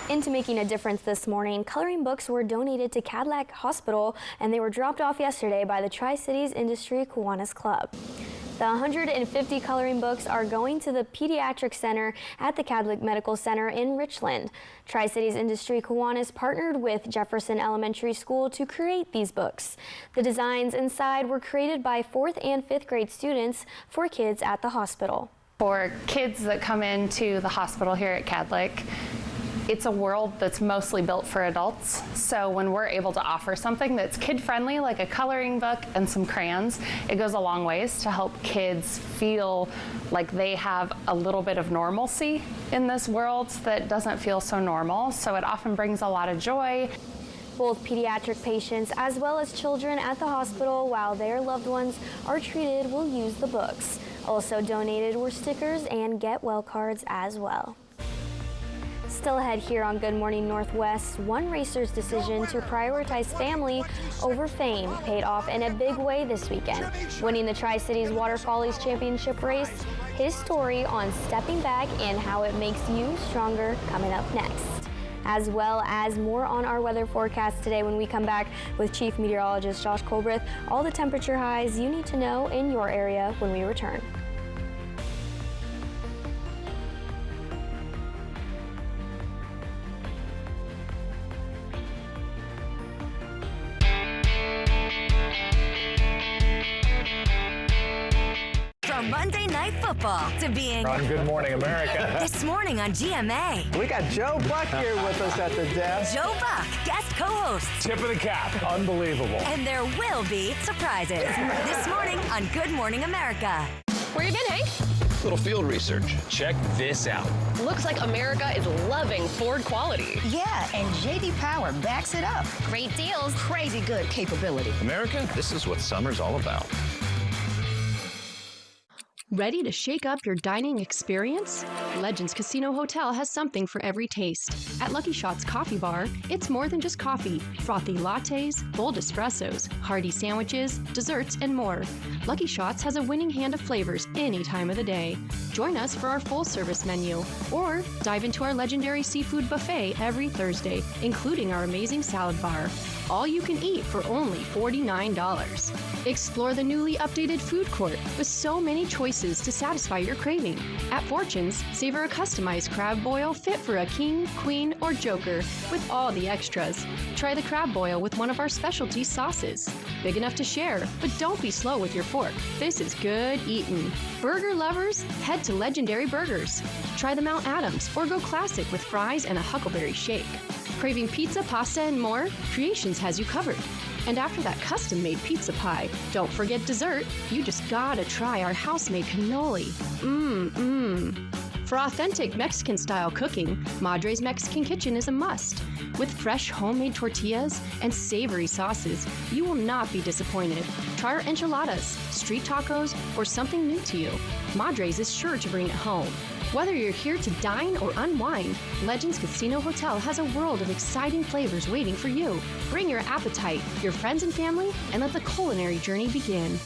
Speaker 3: Into making a difference this morning, coloring books were donated to Cadillac Hospital, and they were dropped off yesterday by the Tri-Cities Industry Kiwanis Club. The 150 coloring books are going to the Pediatric Center at the Cadillac Medical Center in Richland. Tri-Cities Industry Kiwanis partnered with Jefferson Elementary School to create these books. The designs inside were created by 4th and 5th grade students for kids at the hospital.
Speaker 19: For kids that come into the hospital here at Cadillac, it's a world that's mostly built for adults. So when we're able to offer something that's kid-friendly, like a coloring book and some crayons, it goes a long ways to help kids feel like they have a little bit of normalcy in this world that doesn't feel so normal. So it often brings a lot of joy.
Speaker 3: Both pediatric patients as well as children at the hospital, while their loved ones are treated, will use the books. Also donated were stickers and Get Well cards as well. Still ahead here on Good Morning Northwest, one racer's decision to prioritize family over fame paid off in a big way this weekend. Winning the Tri-Cities Water Follies Championship race, his story on stepping back and how it makes you stronger coming up next. As well as more on our weather forecast today when we come back with Chief Meteorologist Josh Colbreth. All the temperature highs you need to know in your area when we return.
Speaker 12: From Monday Night Football to being
Speaker 22: on Good Morning America.
Speaker 12: This morning on GMA.
Speaker 22: We got Joe Buck here with us at the desk.
Speaker 12: Joe Buck, guest co-host.
Speaker 22: Tip of the cap. Unbelievable.
Speaker 12: And there will be surprises. This morning on Good Morning America.
Speaker 23: Where you been, Hank?
Speaker 24: Little field research. Check this out.
Speaker 23: Looks like America is loving Ford quality.
Speaker 26: Yeah, and J.D. Power backs it up.
Speaker 23: Great deals.
Speaker 26: Crazy good capability.
Speaker 24: America, this is what summer's all about.
Speaker 6: Ready to shake up your dining experience? Legends Casino Hotel has something for every taste. At Lucky Shots Coffee Bar, it's more than just coffee. Frothy lattes, bold espressos, hearty sandwiches, desserts, and more. Lucky Shots has a winning hand of flavors any time of the day. Join us for our full-service menu, or dive into our legendary seafood buffet every Thursday, including our amazing salad bar. All you can eat for only $49. Explore the newly updated food court with so many choices to satisfy your craving. At Fortune's, savor a customized crab boil fit for a king, queen, or joker with all the extras. Try the crab boil with one of our specialty sauces. Big enough to share, but don't be slow with your fork. This is good eating. Burger lovers, head to Legendary Burgers. Try the Mount Adams or go classic with fries and a Huckleberry shake. Craving pizza, pasta, and more? Creations has you covered. And after that custom-made pizza pie, don't forget dessert. You just gotta try our house-made cannoli. For authentic Mexican-style cooking, Madre's Mexican Kitchen is a must. With fresh homemade tortillas and savory sauces, you will not be disappointed. Try our enchiladas, street tacos, or something new to you. Madre's is sure to bring it home. Whether you're here to dine or unwind, Legends Casino Hotel has a world of exciting flavors waiting for you. Bring your appetite, your friends and family, and let the culinary journey begin.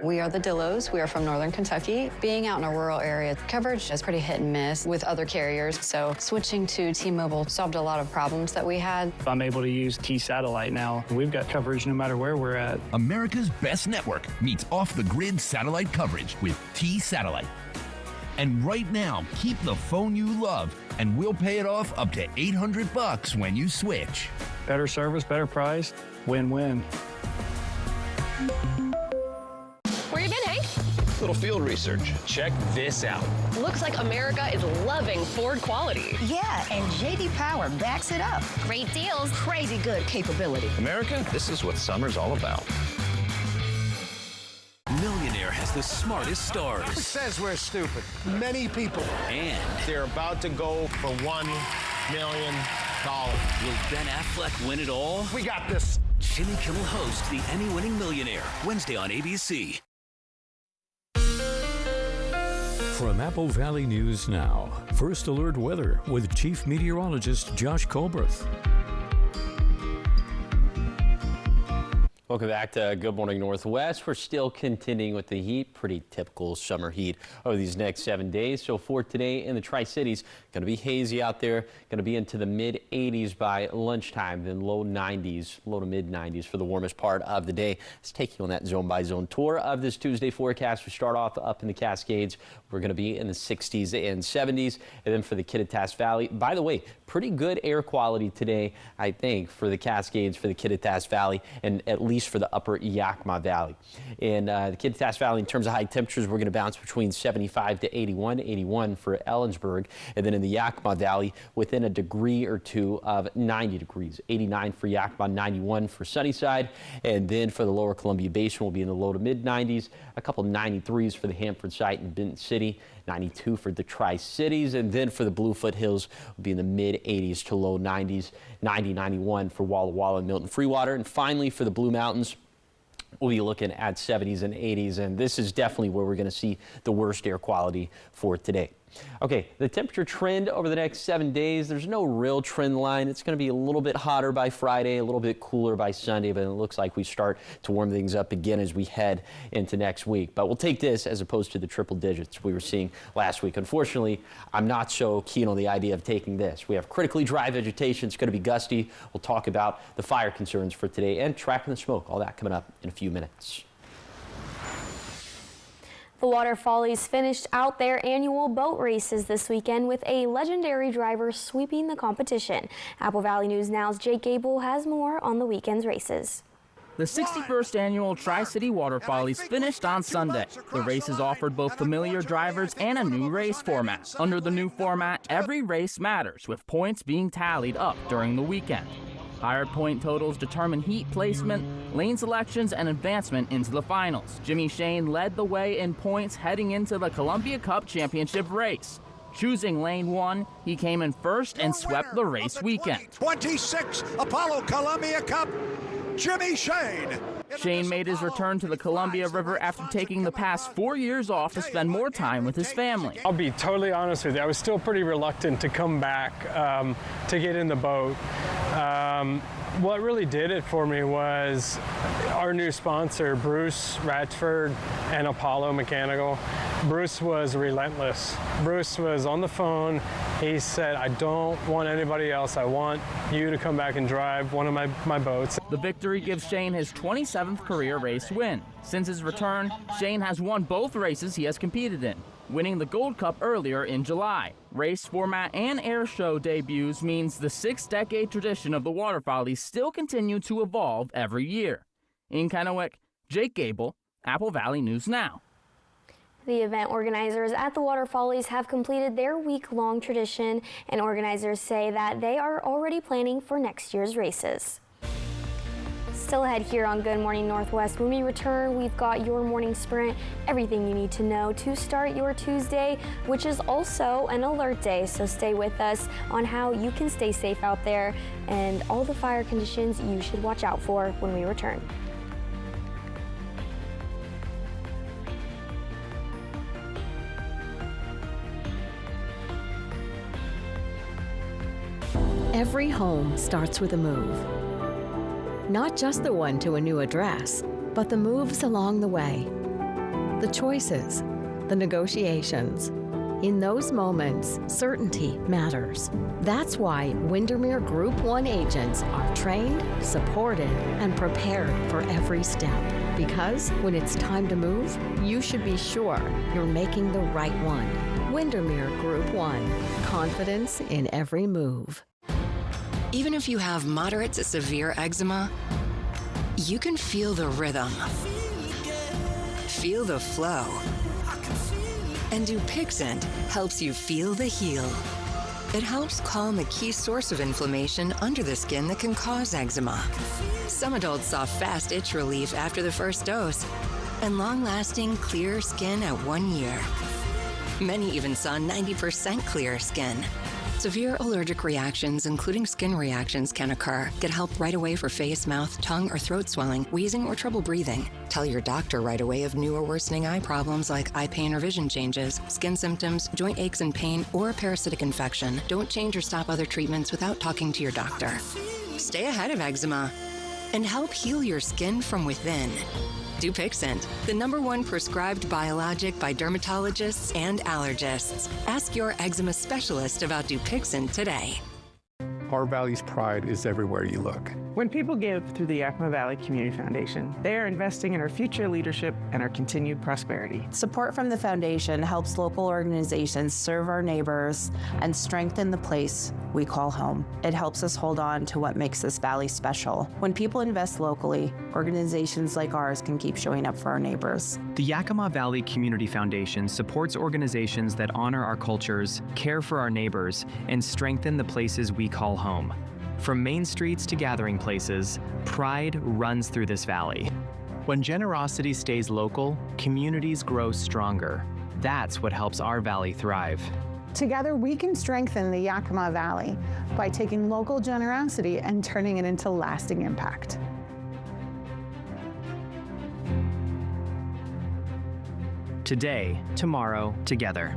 Speaker 10: We are the Dillos. We are from Northern Kentucky. Being out in a rural area, coverage is pretty hit and miss with other carriers. So switching to T-Mobile solved a lot of problems that we had.
Speaker 13: I'm able to use T-Satellite now. We've got coverage no matter where we're at.
Speaker 14: America's best network meets off-the-grid satellite coverage with T-Satellite. And right now, keep the phone you love, and we'll pay it off up to $800 when you switch.
Speaker 13: Better service, better price, win-win.
Speaker 23: Where you been, Hank?
Speaker 24: Little field research. Check this out.
Speaker 23: Looks like America is loving Ford quality.
Speaker 26: Yeah, and J.D. Power backs it up.
Speaker 23: Great deals.
Speaker 26: Crazy good capability.
Speaker 24: America, this is what summer's all about.
Speaker 17: Millionaire has the smartest stars.
Speaker 22: Who says we're stupid? Many people.
Speaker 17: And
Speaker 22: they're about to go for $1 million.
Speaker 17: will Ben Affleck win it all?
Speaker 22: We got this.
Speaker 17: Jimmy Kimmel hosts The Emmy-winning Millionaire, Wednesday on ABC.
Speaker 1: From Apple Valley News Now, First Alert Weather with Chief Meteorologist Josh Colberth.
Speaker 2: Welcome back to Good Morning Northwest. We're still contending with the heat, pretty typical summer heat over these next 7 days. So for today in the Tri-Cities, going to be hazy out there, going to be into the mid 80s by lunchtime, then low 90s, low to mid 90s for the warmest part of the day. Let's take you on that zone by zone tour of this Tuesday forecast. We start off up in the Cascades. We're going to be in the 60s and 70s. And then for the Kittitas Valley, by the way, pretty good air quality today, I think, for the Cascades, for the Kittitas Valley, and at least for the upper Yakima Valley. In the Kittitas Valley, in terms of high temperatures, we're going to bounce between 75 to 81 for Ellensburg. And then in the Yakima Valley, within a degree or two of 90 degrees. 89 for Yakima, 91 for Sunnyside. And then for the lower Columbia Basin, we'll be in the low to mid 90s. A couple 93s for the Hanford site in Benton City. 92 for the Tri-Cities, and then for the Bluefoot Hills, will be in the mid 80s to low 90s, 90, 91 for Walla Walla and Milton Freewater. And finally, for the Blue Mountains, we'll be looking at 70s and 80s, and this is definitely where we're going to see the worst air quality for today. Okay, the temperature trend over the next 7 days, there's no real trend line. It's going to be a little bit hotter by Friday, a little bit cooler by Sunday, but it looks like we start to warm things up again as we head into next week. But we'll take this as opposed to the triple digits we were seeing last week. Unfortunately, I'm not so keen on the idea of taking this. We have critically dry vegetation. It's going to be gusty. We'll talk about the fire concerns for today and tracking the smoke. All that coming up in a few minutes.
Speaker 3: The Water Follies finished out their annual boat races this weekend with a legendary driver sweeping the competition. Apple Valley News Now's Jake Gable has more on the weekend's races.
Speaker 25: The 61st annual Tri-City Water Follies finished on Sunday. The races offered both familiar drivers and a new race format. Under the new format, every race matters, with points being tallied up during the weekend. Higher point totals determine heat placement, lane selections, and advancement into the finals. Jimmy Shane led the way in points heading into the Columbia Cup Championship race. Choosing lane 1, he came in first and swept the race weekend.
Speaker 27: 26 Apollo Columbia Cup, Jimmy Shane.
Speaker 25: Shane made his return to the Columbia River after taking the past 4 years off to spend more time with his family.
Speaker 4: I'll be totally honest with you. I was still pretty reluctant to come back to get in the boat. What really did it for me was our new sponsor, Bruce Ratchford and Apollo Mechanical. Bruce was relentless. Bruce was on the phone. He said, I don't want anybody else. I want you to come back and drive one of my boats.
Speaker 25: The victory gives Shane his 27th career race win. Since his return, Shane has won both races he has competed in, winning the Gold Cup earlier in July. Race format and air show debuts means the 6-decade tradition of the Water Follies still continue to evolve every year. In Kennewick, Jake Gable, Apple Valley News Now.
Speaker 3: The event organizers at the Water Follies have completed their week-long tradition, and organizers say that they are already planning for next year's races. Still ahead here on Good Morning Northwest. When we return, we've got your morning sprint, everything you need to know to start your Tuesday, which is also an alert day. So stay with us on how you can stay safe out there and all the fire conditions you should watch out for when we return.
Speaker 5: Every home starts with a move. Not just the one to a new address, but the moves along the way. The choices, the negotiations. In those moments, certainty matters. That's why Windermere Group 1 agents are trained, supported, and prepared for every step. Because when it's time to move, you should be sure you're making the right one. Windermere Group 1. Confidence in every move.
Speaker 11: Even if you have moderate to severe eczema, you can feel the rhythm, feel the flow. And Dupixent helps you feel the heal. It helps calm the key source of inflammation under the skin that can cause eczema. Some adults saw fast itch relief after the first dose and long-lasting clear skin at 1 year. Many even saw 90% clear skin. Severe allergic reactions, including skin reactions, can occur. Get help right away for face, mouth, tongue, or throat swelling, wheezing, or trouble breathing. Tell your doctor right away of new or worsening eye problems like eye pain or vision changes, skin symptoms, joint aches and pain, or a parasitic infection. Don't change or stop other treatments without talking to your doctor. Stay ahead of eczema and help heal your skin from within. Dupixent, the #1 prescribed biologic by dermatologists and allergists. Ask your eczema specialist about Dupixent today.
Speaker 15: Our Valley's pride is everywhere you look.
Speaker 20: When people give through the Yakima Valley Community Foundation, they are investing in our future leadership and our continued prosperity.
Speaker 21: Support from the foundation helps local organizations serve our neighbors and strengthen the place we call home. It helps us hold on to what makes this valley special. When people invest locally, organizations like ours can keep showing up for our neighbors.
Speaker 27: The Yakima Valley Community Foundation supports organizations that honor our cultures, care for our neighbors, and strengthen the places we call home. From main streets to gathering places, pride runs through this valley. When generosity stays local, communities grow stronger. That's what helps our valley thrive.
Speaker 28: Together, we can strengthen the Yakima Valley by taking local generosity and turning it into lasting impact.
Speaker 27: Today, tomorrow, together.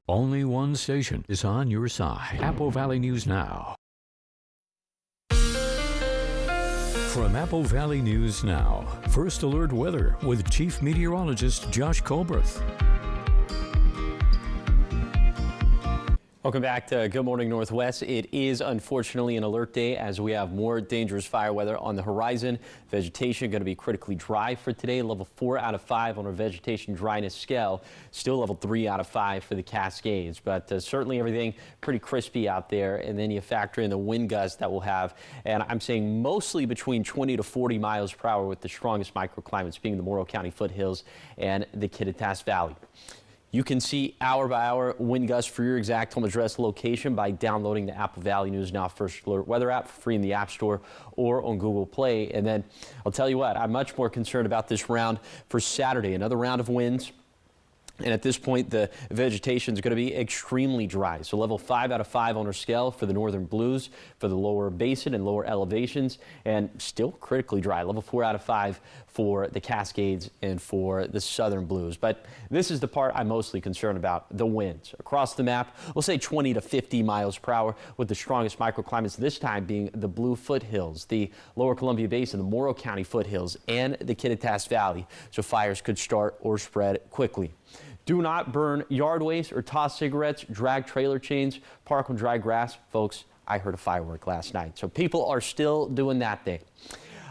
Speaker 1: Only one station is on your side. Apple Valley News Now. From Apple Valley News Now, First Alert Weather with Chief Meteorologist Josh Colberth.
Speaker 2: Welcome back to Good Morning Northwest. It is unfortunately an alert day as we have more dangerous fire weather on the horizon. Vegetation going to be critically dry for today. Level 4 out of 5 on our vegetation dryness scale. Still level 3 out of 5 for the Cascades, but certainly everything pretty crispy out there. And then you factor in the wind gusts that we'll have. And I'm saying mostly between 20 to 40 miles per hour with the strongest microclimates being the Morrow County foothills and the Kittitas Valley. You can see hour by hour wind gusts for your exact home address location by downloading the Apple Valley News Now First Alert Weather app for free in the App Store or on Google Play. And then I'll tell you what, I'm much more concerned about this round for Saturday. Another round of winds And at this point, the vegetation is going to be extremely dry. So level 5 out of 5 on our scale for the northern blues, for the lower basin and lower elevations, and still critically dry. Level 4 out of 5 for the Cascades and for the southern blues. But this is the part I'm mostly concerned about, the winds. Across the map, we'll say 20 to 50 miles per hour, with the strongest microclimates this time being the Blue Foothills, the lower Columbia Basin, the Morrow County foothills, and the Kittitas Valley. So fires could start or spread quickly. Do not burn yard waste or toss cigarettes, drag trailer chains, park on dry grass. Folks, I heard a firework last night, so people are still doing that thing.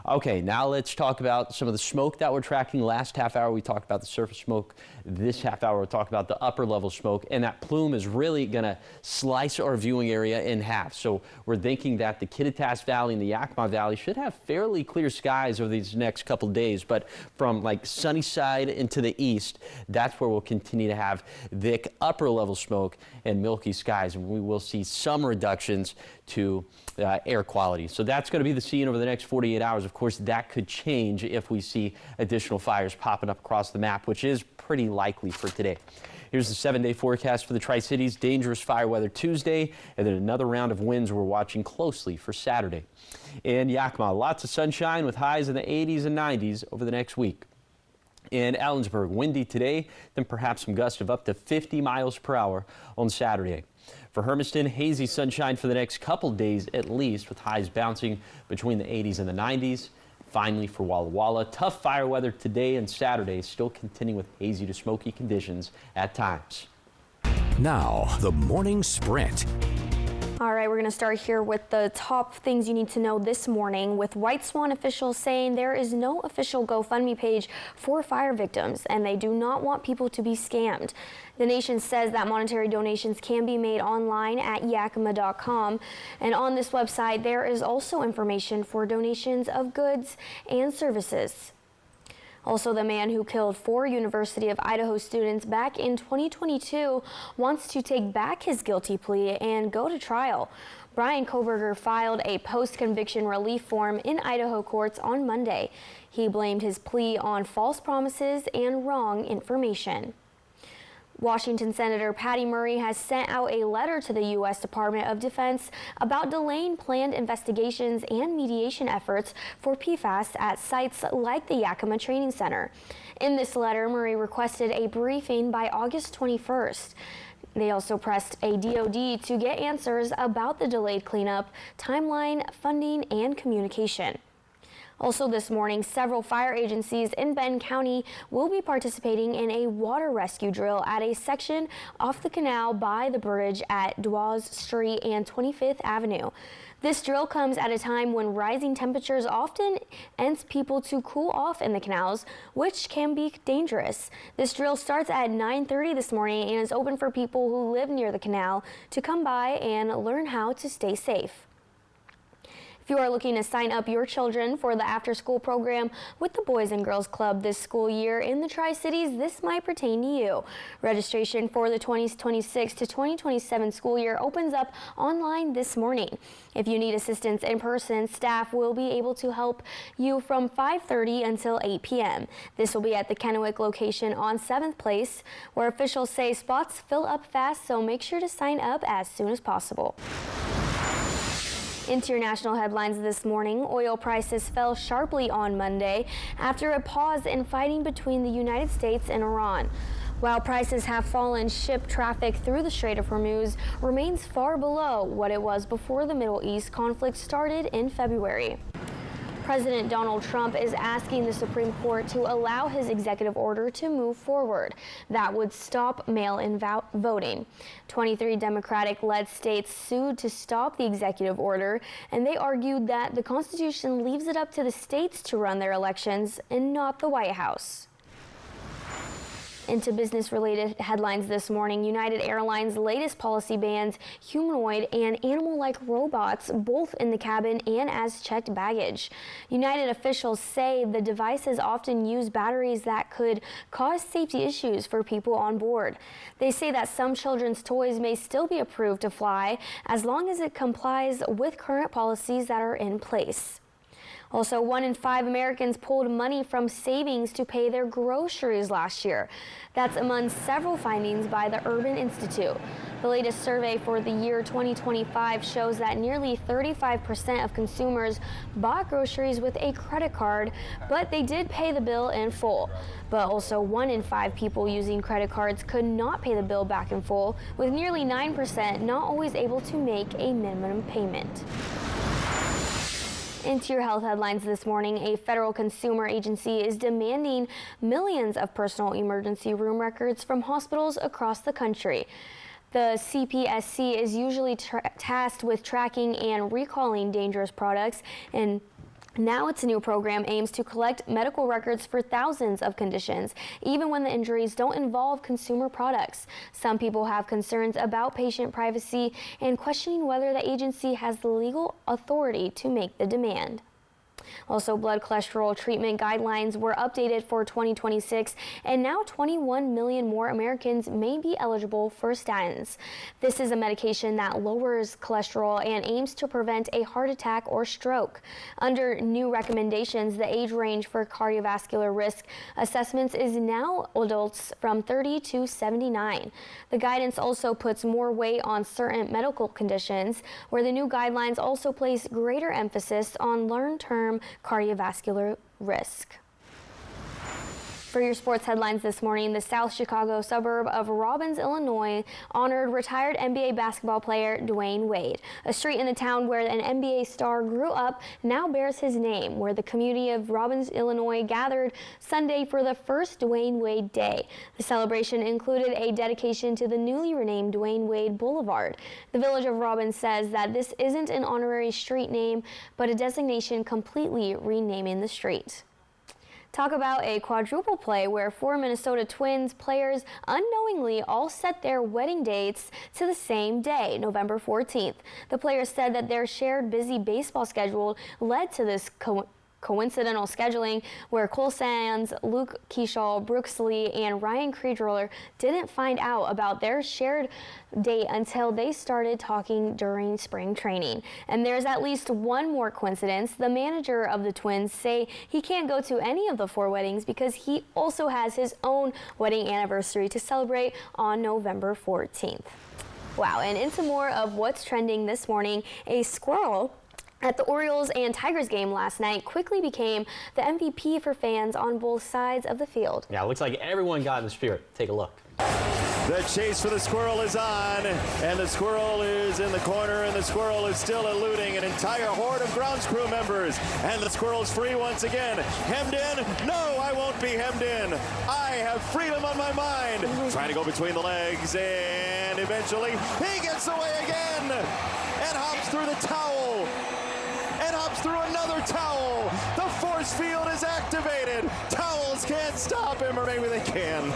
Speaker 2: Okay, now let's talk about some of the smoke that we're tracking. Last half hour, we talked about the surface smoke. This half hour, we'll talk about the upper level smoke, and that plume is really going to slice our viewing area in half. So we're thinking that the Kittitas Valley and the Yakima Valley should have fairly clear skies over these next couple days, but from like Sunnyside into the east, that's where we'll continue to have thick upper level smoke and milky skies, and we will see some reductions to air quality. So that's going to be the scene over the next 48 hours. Of course, that could change if we see additional fires popping up across the map, which is pretty likely for today. Here's the 7-day forecast for the Tri-Cities. Dangerous fire weather Tuesday, and then another round of winds we're watching closely for Saturday. In Yakima, lots of sunshine with highs in the 80s and 90s over the next week. In Ellensburg, windy today, then perhaps some gusts of up to 50 miles per hour on Saturday. For Hermiston, hazy sunshine for the next couple days at least, with highs bouncing between the 80s and the 90s. Finally, for Walla Walla, tough fire weather today and Saturday, still continuing with hazy to smoky conditions at times.
Speaker 1: Now, the morning sprint.
Speaker 3: All right, we're going to start here with the top things you need to know this morning, with White Swan officials saying there is no official GoFundMe page for fire victims, and they do not want people to be scammed. The nation says that monetary donations can be made online at yakima.com, and on this website there is also information for donations of goods and services. Also, the man who killed 4 University of Idaho students back in 2022 wants to take back his guilty plea and go to trial. Brian Koberger filed a post-conviction relief form in Idaho courts on Monday. He blamed his plea on false promises and wrong information. Washington Senator Patty Murray has sent out a letter to the U.S. Department of Defense about delaying planned investigations and mediation efforts for PFAS at sites like the Yakima Training Center. In this letter, Murray requested a briefing by August 21st. They also pressed a DOD to get answers about the delayed cleanup, timeline, funding, and communication. Also this morning, several fire agencies in Benton County will be participating in a water rescue drill at a section off the canal by the bridge at Dawes Street and 25th Avenue. This drill comes at a time when rising temperatures often ends people to cool off in the canals, which can be dangerous. This drill starts at 9:30 this morning and is open for people who live near the canal to come by and learn how to stay safe. If you are looking to sign up your children for the after-school program with the Boys and Girls Club this school year in the Tri-Cities, this might pertain to you. Registration for the 2026 to 2027 school year opens up online this morning. If you need assistance in person, staff will be able to help you from 5:30 until 8 p.m. This will be at the Kennewick location on 7th Place, where officials say spots fill up fast, so make sure to sign up as soon as possible. Into your national headlines this morning, oil prices fell sharply on Monday after a pause in fighting between the United States and Iran. While prices have fallen, ship traffic through the Strait of Hormuz remains far below what it was before the Middle East conflict started in February. President Donald Trump is asking the Supreme Court to allow his executive order to move forward. That would stop mail-in voting. 23 Democratic-led states sued to stop the executive order, and they argued that the Constitution leaves it up to the states to run their elections and not the White House. Into business-related headlines this morning, United Airlines' latest policy bans humanoid and animal-like robots both in the cabin and as checked baggage. United officials say the devices often use batteries that could cause safety issues for people on board. They say that some children's toys may still be approved to fly as long as it complies with current policies that are in place. Also, 1 in 5 Americans pulled money from savings to pay their groceries last year. That's among several findings by the Urban Institute. The latest survey for the year 2025 shows that nearly 35% of consumers bought groceries with a credit card, but they did pay the bill in full. But also 1 in 5 people using credit cards could not pay the bill back in full, with nearly 9% not always able to make a minimum payment. Into your health headlines this morning, a federal consumer agency is demanding millions of personal emergency room records from hospitals across the country. The CPSC is usually tasked with tracking and recalling dangerous products, and now its new program aims to collect medical records for thousands of conditions, even when the injuries don't involve consumer products. Some people have concerns about patient privacy and questioning whether the agency has the legal authority to make the demand. Also, blood cholesterol treatment guidelines were updated for 2026, and now 21 million more Americans may be eligible for statins. This is a medication that lowers cholesterol and aims to prevent a heart attack or stroke. Under new recommendations, the age range for cardiovascular risk assessments is now adults from 30 to 79. The guidance also puts more weight on certain medical conditions, where the new guidelines also place greater emphasis on long-term cardiovascular risk. For your sports headlines this morning, the South Chicago suburb of Robbins, Illinois, honored retired NBA basketball player Dwayne Wade. A street in the town where an NBA star grew up now bears his name, where the community of Robbins, Illinois gathered Sunday for the first Dwayne Wade Day. The celebration included a dedication to the newly renamed Dwayne Wade Boulevard. The village of Robbins says that this isn't an honorary street name, but a designation completely renaming the street. Talk about a quadruple play where 4 Minnesota Twins players unknowingly all set their wedding dates to the same day, November 14th. The players said that their shared busy baseball schedule led to this coincidental scheduling, where Cole Sands, Luke Keeschall, Brooks Lee, and Ryan Kreidler didn't find out about their shared date until they started talking during spring training. And there's at least one more coincidence. The manager of the Twins say he can't go to any of the 4 weddings because he also has his own wedding anniversary to celebrate on November 14th. Wow, and into more of what's trending this morning. A squirrel at the Orioles and Tigers game last night quickly became the MVP for fans on both sides of the field.
Speaker 2: Yeah, it looks like everyone got in the spirit. Take a look.
Speaker 6: The chase for the squirrel is on, and the squirrel is in the corner, and the squirrel is still eluding an entire horde of grounds crew members. And the squirrel's free once again. Hemmed in? No, I won't be hemmed in. I have freedom on my mind. Trying to go between the legs, and eventually he gets away again and hops through the towel. And hops through another towel. The force field is activated. Towels can't stop him, or maybe they can.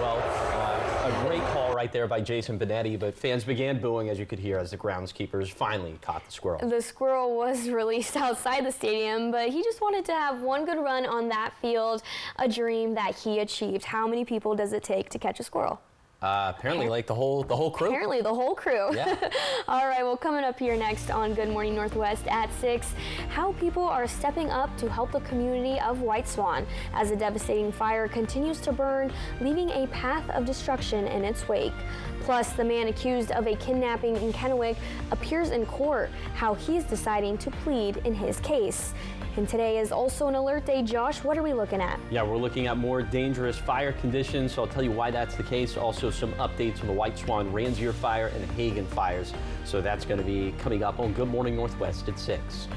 Speaker 2: Well, a great call right there by Jason Benetti, but fans began booing, as you could hear, as the groundskeepers finally caught the squirrel.
Speaker 3: The squirrel was released outside the stadium, but he just wanted to have one good run on that field, a dream that he achieved. How many people does it take to catch a squirrel?
Speaker 2: Apparently, like the whole crew.
Speaker 3: Apparently, the whole crew.
Speaker 2: Yeah.
Speaker 3: All right, well, coming up here next on Good Morning Northwest at 6, how people are stepping up to help the community of White Swan as a devastating fire continues to burn, leaving a path of destruction in its wake. Plus, the man accused of a kidnapping in Kennewick appears in court, how he's deciding to plead in his case. And today is also an alert day. Josh, what are we looking at?
Speaker 2: Yeah, we're looking at more dangerous fire conditions, so I'll tell you why that's the case. Also, some updates on the White Swan Ransier fire and Hagen fires. So that's going to be coming up on Good Morning Northwest at 6.